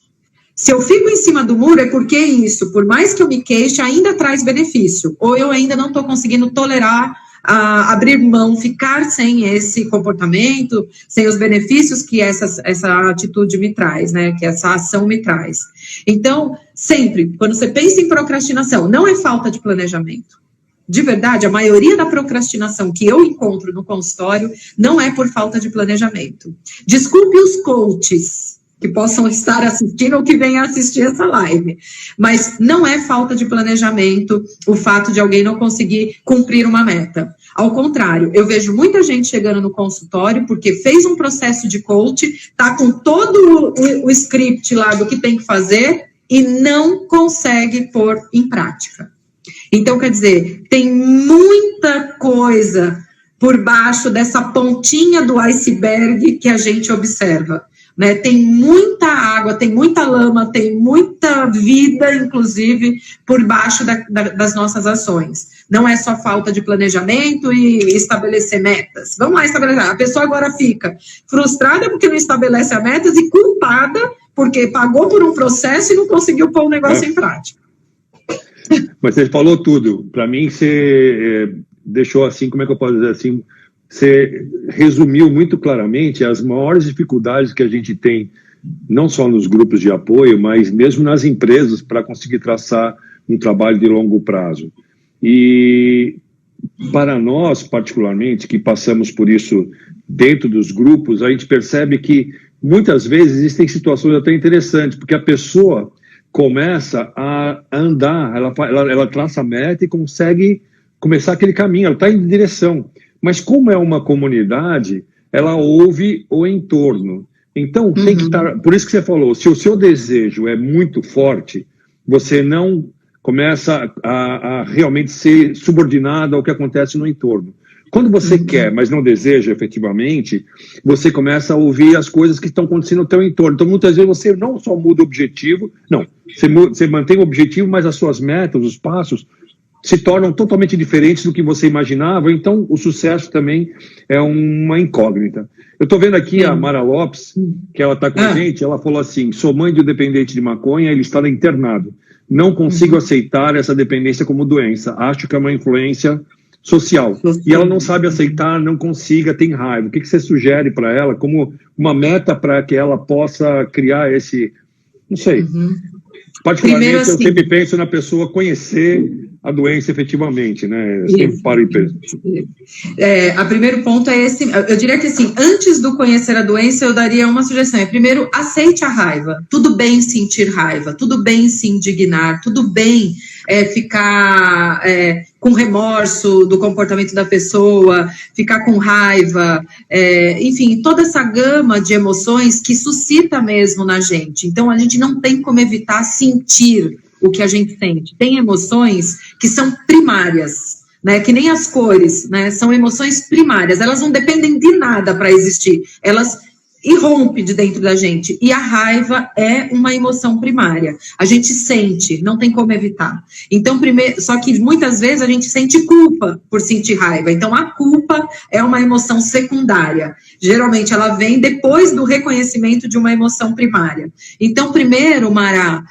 Se eu fico em cima do muro, é porque isso, por mais que eu me queixe, ainda traz benefício. Ou eu ainda não estou conseguindo tolerar, abrir mão, ficar sem esse comportamento, sem os benefícios que essa atitude me traz, né? Que essa ação me traz. Então, sempre, quando você pensa em procrastinação, não é falta de planejamento. De verdade, a maioria da procrastinação que eu encontro no consultório não é por falta de planejamento. Desculpe os coaches que possam estar assistindo ou que venham assistir essa live, mas não é falta de planejamento o fato de alguém não conseguir cumprir uma meta. Ao contrário, eu vejo muita gente chegando no consultório porque fez um processo de coach, está com todo o script lá do que tem que fazer e não consegue pôr em prática. Então, quer dizer, tem muita coisa por baixo dessa pontinha do iceberg que a gente observa, né? Tem muita água, tem muita lama, tem muita vida, inclusive, por baixo das nossas ações. Não é só falta de planejamento e estabelecer metas. Vamos lá estabelecer. A pessoa agora fica frustrada porque não estabelece as metas e culpada porque pagou por um processo e não conseguiu pôr o negócio em prática. Mas você falou tudo. Para mim, você deixou assim, como é que eu posso dizer assim, você resumiu muito claramente as maiores dificuldades que a gente tem, não só nos grupos de apoio, mas mesmo nas empresas, para conseguir traçar um trabalho de longo prazo. E para nós, particularmente, que passamos por isso dentro dos grupos, a gente percebe que muitas vezes existem situações até interessantes, porque a pessoa começa a andar, ela traça a meta e consegue começar aquele caminho, ela está em direção. Mas como é uma comunidade, ela ouve o entorno. Então, tem que estar... Por isso que você falou, se o seu desejo é muito forte, você não começa a realmente ser subordinado ao que acontece no entorno. Quando você quer, mas não deseja efetivamente, você começa a ouvir as coisas que estão acontecendo no teu entorno. Então, muitas vezes, você não só muda o objetivo, não, você mantém o objetivo, mas as suas metas, os passos, se tornam totalmente diferentes do que você imaginava. Então, o sucesso também é uma incógnita. Eu estou vendo aqui a Mara Lopes, que ela está com a gente, ela falou assim, sou mãe de um dependente de maconha, ele está internado. Não consigo aceitar essa dependência como doença. Acho que é uma influência social. E ela não sabe aceitar, não consiga, tem raiva. O que você sugere para ela como uma meta para que ela possa criar esse... Não sei. Particularmente, assim, eu sempre penso na pessoa conhecer a doença efetivamente, né? Eu sempre paro e penso. O primeiro ponto é esse. Eu diria que, assim, antes do conhecer a doença, eu daria uma sugestão. Primeiro, aceite a raiva. Tudo bem sentir raiva, tudo bem se indignar, tudo bem ficar com remorso do comportamento da pessoa, ficar com raiva, enfim, toda essa gama de emoções que suscita mesmo na gente. Então, a gente não tem como evitar sentir o que a gente sente. Tem emoções que são primárias, né, que nem as cores, né, são emoções primárias, elas não dependem de nada para existir, elas irrompem de dentro da gente, e a raiva é uma emoção primária, a gente sente, não tem como evitar. Então, primeiro, só que muitas vezes a gente sente culpa por sentir raiva, então a culpa é uma emoção secundária, geralmente ela vem depois do reconhecimento de uma emoção primária. Então, primeiro, Mara,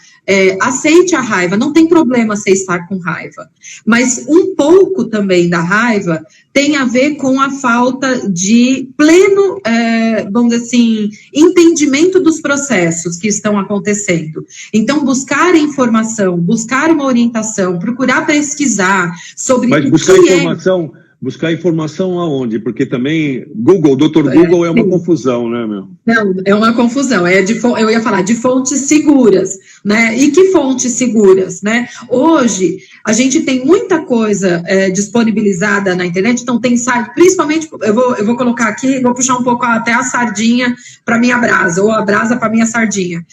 aceite a raiva, não tem problema você estar com raiva, mas um pouco também da raiva tem a ver com a falta de pleno, vamos dizer assim, entendimento dos processos que estão acontecendo. Então, buscar informação, buscar uma orientação, procurar pesquisar sobre mas buscar informação. Buscar informação aonde? Porque também Google, Dr. Google é uma confusão, né, meu? Não, é uma confusão. Eu ia falar de fontes seguras, né? E que fontes seguras, né? Hoje, a gente tem muita coisa disponibilizada na internet, então tem site, principalmente, eu vou colocar aqui, vou puxar um pouco até a sardinha para minha brasa, ou a brasa para minha sardinha.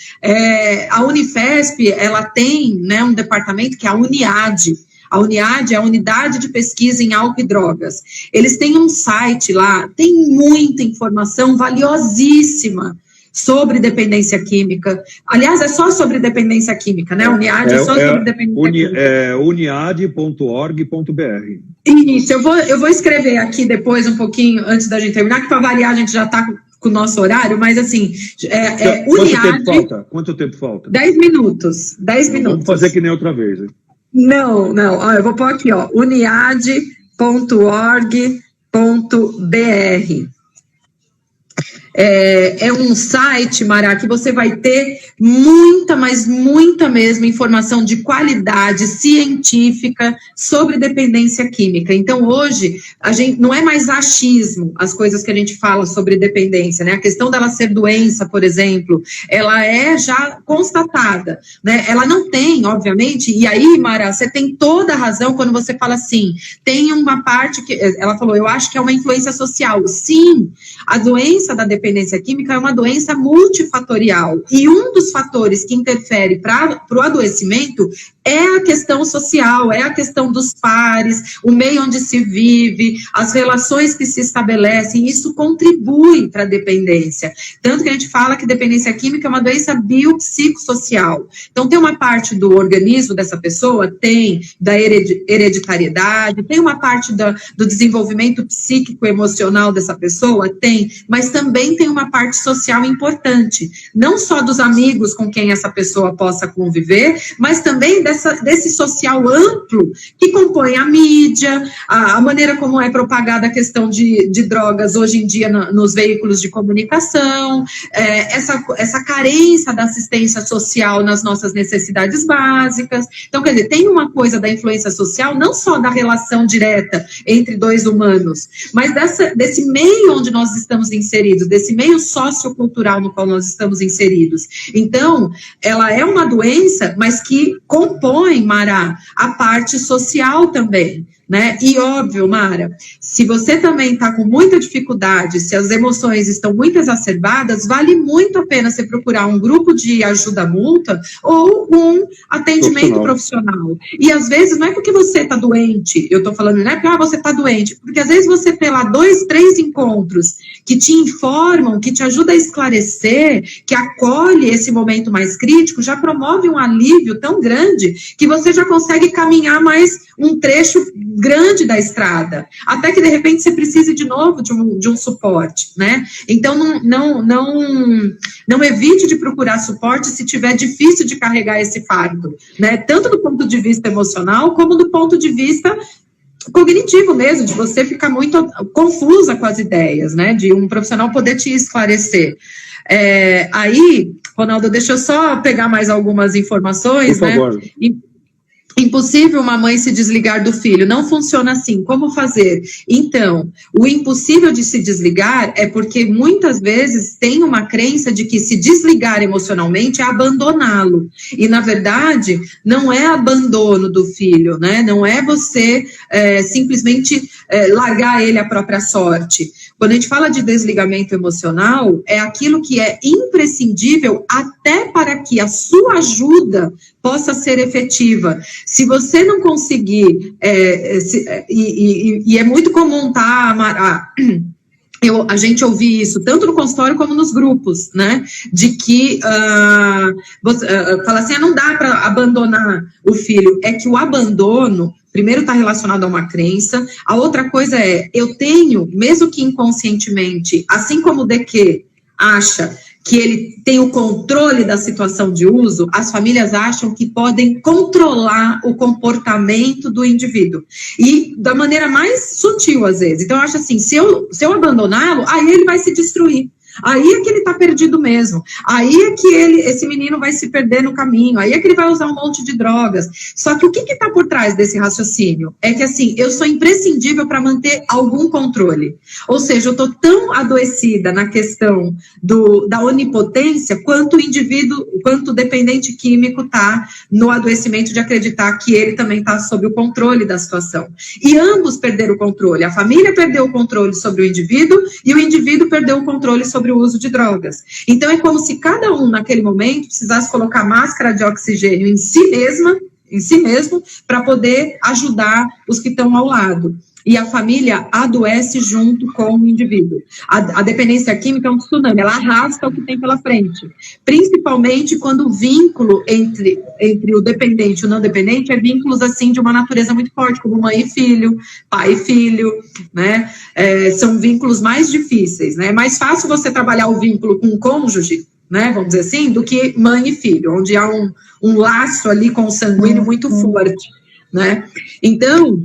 A Unifesp, ela tem, né, um departamento que é a Uniad. A Uniad é a Unidade de Pesquisa em Álcool e Drogas. Eles têm um site lá, tem muita informação valiosíssima sobre dependência química. Aliás, é só sobre dependência química, né? A Uniad é só sobre dependência química. Uniad.org.br. Isso, eu vou escrever aqui depois um pouquinho, antes da gente terminar, que para variar a gente já está com o nosso horário, mas assim, Uniad... Quanto tempo falta? 10 minutos. 10 minutos. Vamos fazer que nem outra vez, hein? Não, ó, eu vou pôr aqui, ó, uniad.org.br. É um site, Mara, que você vai ter muita, mas muita mesmo informação de qualidade científica sobre dependência química. Então, hoje, a gente não é mais achismo as coisas que a gente fala sobre dependência, né? A questão dela ser doença, por exemplo, ela é já constatada, né? Ela não tem, obviamente, e aí, Mara, você tem toda a razão quando você fala assim, tem uma parte que, ela falou, eu acho que é uma influência social. Sim, a doença da dependência química é uma doença multifatorial, e um dos fatores que interfere para o adoecimento é a questão social, é a questão dos pares, o meio onde se vive, as relações que se estabelecem, isso contribui para a dependência. Tanto que a gente fala que dependência química é uma doença biopsicossocial. Então, tem uma parte do organismo dessa pessoa, tem da hereditariedade, tem uma parte do desenvolvimento psíquico-emocional dessa pessoa, tem, mas também tem uma parte social importante, não só dos amigos com quem essa pessoa possa conviver, mas também desse social amplo que compõe a mídia, a maneira como é propagada a questão de drogas hoje em dia nos veículos de comunicação, essa carência da assistência social nas nossas necessidades básicas. Então, quer dizer, tem uma coisa da influência social, não só da relação direta entre dois humanos, mas desse meio onde nós estamos inseridos, desse meio sociocultural no qual nós estamos inseridos. Então, ela é uma doença, mas que compõe, Mara, a parte social também, né? E óbvio, Mara, se você também está com muita dificuldade, se as emoções estão muito exacerbadas, vale muito a pena você procurar um grupo de ajuda mútua ou um atendimento profissional. E às vezes não é porque você está doente, eu estou falando, não é porque você está doente, porque às vezes você tem lá 2, 3 encontros que te informam, que te ajuda a esclarecer, que acolhe esse momento mais crítico, já promove um alívio tão grande que você já consegue caminhar mais um trecho grande da estrada, até que de repente você precise de novo de um suporte, né? Então não evite de procurar suporte se tiver difícil de carregar esse fardo, né? Tanto do ponto de vista emocional, como do ponto de vista cognitivo mesmo, de você ficar muito confusa com as ideias, né? De um profissional poder te esclarecer. Aí, Ronaldo, deixa eu só pegar mais algumas informações, por favor, né? Impossível uma mãe se desligar do filho, não funciona assim, como fazer? Então, o impossível de se desligar é porque muitas vezes tem uma crença de que se desligar emocionalmente é abandoná-lo, e na verdade não é abandono do filho, né? Não é você simplesmente largar ele à própria sorte. Quando a gente fala de desligamento emocional, é aquilo que é imprescindível até para que a sua ajuda possa ser efetiva. Se você não conseguir, e é muito comum, tá, a gente ouvir isso, tanto no consultório como nos grupos, né, de que fala assim, não dá para abandonar o filho, é que o abandono, primeiro está relacionado a uma crença, a outra coisa eu tenho, mesmo que inconscientemente, assim como o DQ acha que ele tem o controle da situação de uso, as famílias acham que podem controlar o comportamento do indivíduo. E da maneira mais sutil, às vezes. Então, eu acho assim, se eu abandoná-lo, aí ele vai se destruir. Aí é que ele está perdido mesmo. Aí é que esse menino vai se perder no caminho. Aí é que ele vai usar um monte de drogas. Só que o que está por trás desse raciocínio? É que assim, eu sou imprescindível para manter algum controle. Ou seja, eu estou tão adoecida na questão da onipotência quanto o indivíduo, quanto o dependente químico está no adoecimento de acreditar que ele também está sob o controle da situação. E ambos perderam o controle. A família perdeu o controle sobre o indivíduo e o indivíduo perdeu o controle sobre o uso de drogas. Então, é como se cada um, naquele momento, precisasse colocar máscara de oxigênio em si mesmo, para poder ajudar os que estão ao lado. E a família adoece junto com o indivíduo. A dependência química é um tsunami, ela arrasta o que tem pela frente. Principalmente quando o vínculo entre o dependente e o não dependente é vínculos, assim, de uma natureza muito forte, como mãe e filho, pai e filho, né? São vínculos mais difíceis, né? É mais fácil você trabalhar o vínculo com o cônjuge, né, vamos dizer assim, do que mãe e filho, onde há um laço ali consanguíneo muito forte, né? Então,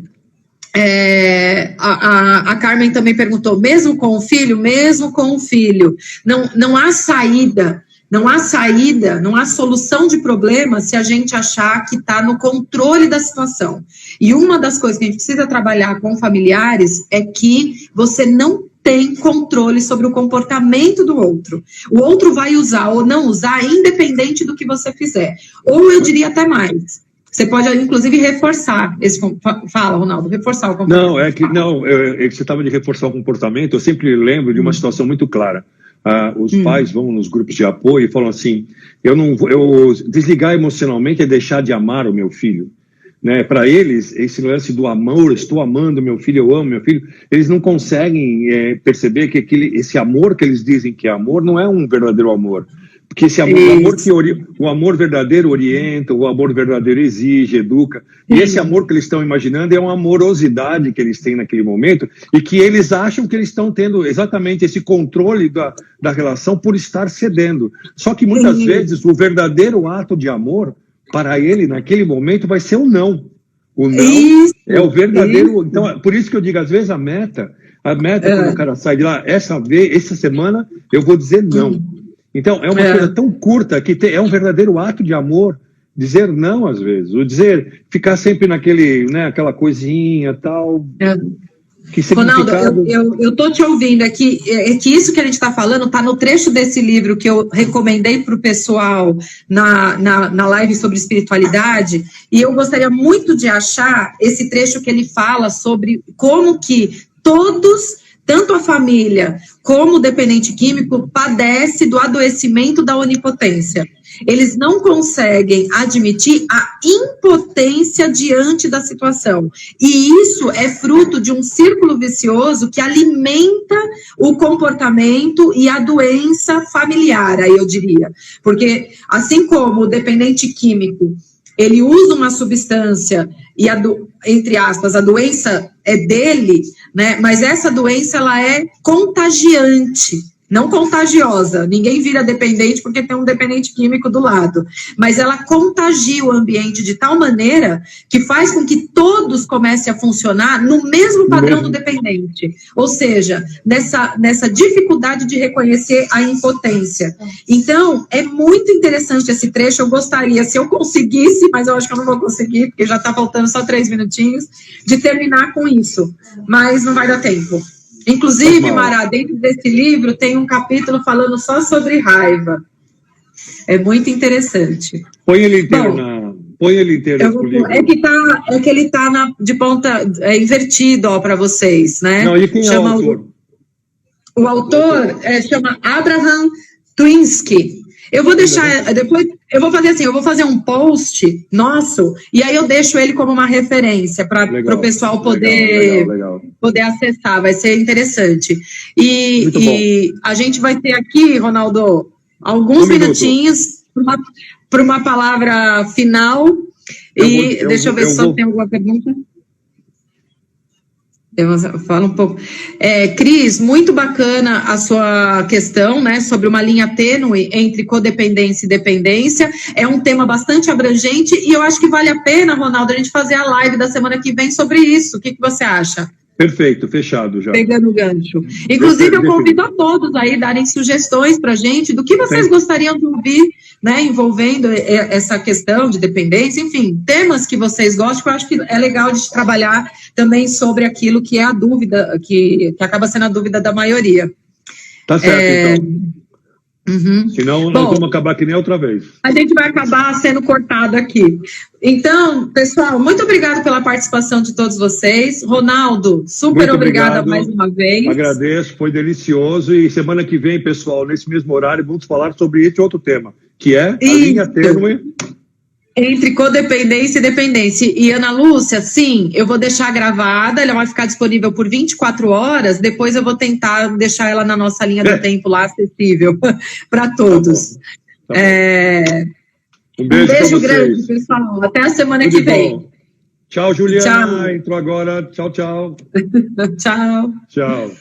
a Carmen também perguntou, mesmo com o filho, não há saída, não há solução de problema se a gente achar que está no controle da situação. E uma das coisas que a gente precisa trabalhar com familiares é que você não tem controle sobre o comportamento do outro. O outro vai usar ou não usar, independente do que você fizer. Ou eu diria até mais. Você pode, inclusive, reforçar esse... Fala, Ronaldo, reforçar o comportamento. Você estava de reforçar o comportamento, eu sempre lembro de uma situação muito clara. Os pais vão nos grupos de apoio e falam assim, desligar emocionalmente é deixar de amar o meu filho. Né? Para eles, esse lance do amor, estou amando meu filho, eu amo meu filho, eles não conseguem perceber que esse amor que eles dizem que é amor não é um verdadeiro amor. Porque esse amor, o amor verdadeiro orienta, o amor verdadeiro exige, educa. E esse amor que eles estão imaginando é uma amorosidade que eles têm naquele momento e que eles acham que eles estão tendo exatamente esse controle da relação por estar cedendo. Só que muitas vezes o verdadeiro ato de amor, para ele, naquele momento, vai ser o não. O não é o verdadeiro... Então, por isso que eu digo, às vezes a meta quando o cara sai de lá, essa semana eu vou dizer não. Então, é uma coisa tão curta que é um verdadeiro ato de amor dizer não, às vezes. O dizer, ficar sempre naquele, né, aquela coisinha tal. Que significado... Ronaldo, eu tô te ouvindo aqui, é que isso que a gente está falando está no trecho desse livro que eu recomendei para o pessoal na live sobre espiritualidade, e eu gostaria muito de achar esse trecho que ele fala sobre como que todos, tanto a família como o dependente químico, padece do adoecimento da onipotência. Eles não conseguem admitir a impotência diante da situação. E isso é fruto de um círculo vicioso que alimenta o comportamento e a doença familiar, aí eu diria. Porque, assim como o dependente químico, ele usa uma substância e, entre aspas, a doença é dele, né? Mas essa doença, ela é contagiante. Não contagiosa, ninguém vira dependente porque tem um dependente químico do lado, mas ela contagia o ambiente de tal maneira que faz com que todos comecem a funcionar no mesmo padrão do dependente, ou seja, nessa dificuldade de reconhecer a impotência. Então, é muito interessante esse trecho, eu gostaria, se eu conseguisse, mas eu acho que eu não vou conseguir, porque já está faltando só 3 minutinhos, de terminar com isso, mas não vai dar tempo. Inclusive, Mará, dentro desse livro tem um capítulo falando só sobre raiva. É muito interessante. Põe ele inteiro põe ele inteiro no livro. É que ele está de ponta invertido para vocês, né? Não, e quem é o autor? O autor chama Abraham Twinsky. Eu vou deixar, depois, eu vou fazer assim, eu vou fazer um post nosso, e aí eu deixo ele como uma referência para o pessoal poder acessar, vai ser interessante. E a gente vai ter aqui, Ronaldo, alguns minutinhos para uma palavra final, deixa eu ver se tem alguma pergunta. Eu falo um pouco. Cris, muito bacana a sua questão, né, sobre uma linha tênue entre codependência e dependência. É um tema bastante abrangente e eu acho que vale a pena, Ronaldo, a gente fazer a live da semana que vem sobre isso. O que você acha? Perfeito, fechado já. Pegando o gancho. Inclusive, eu convido a todos aí darem sugestões para a gente do que vocês gostariam de ouvir, né, envolvendo essa questão de dependência, enfim, temas que vocês gostam, que eu acho que é legal de trabalhar também sobre aquilo que é a dúvida, que acaba sendo a dúvida da maioria. Tá certo, então. Senão nós vamos acabar que nem outra vez. A gente vai acabar sendo cortado aqui. Então, pessoal, muito obrigado pela participação de todos vocês. Ronaldo, super obrigada mais uma vez. Agradeço, foi delicioso. E semana que vem, pessoal, nesse mesmo horário, vamos falar sobre esse outro tema, que é a linha tênue entre codependência e dependência. E, Ana Lúcia, sim, eu vou deixar gravada, ela vai ficar disponível por 24 horas, depois eu vou tentar deixar ela na nossa linha do tempo lá, acessível para todos. Tá bom. Um beijo grande, pessoal. Até a semana que vem. Tchau, Juliana. Tchau. Entrou agora. Tchau, tchau. Tchau. Tchau.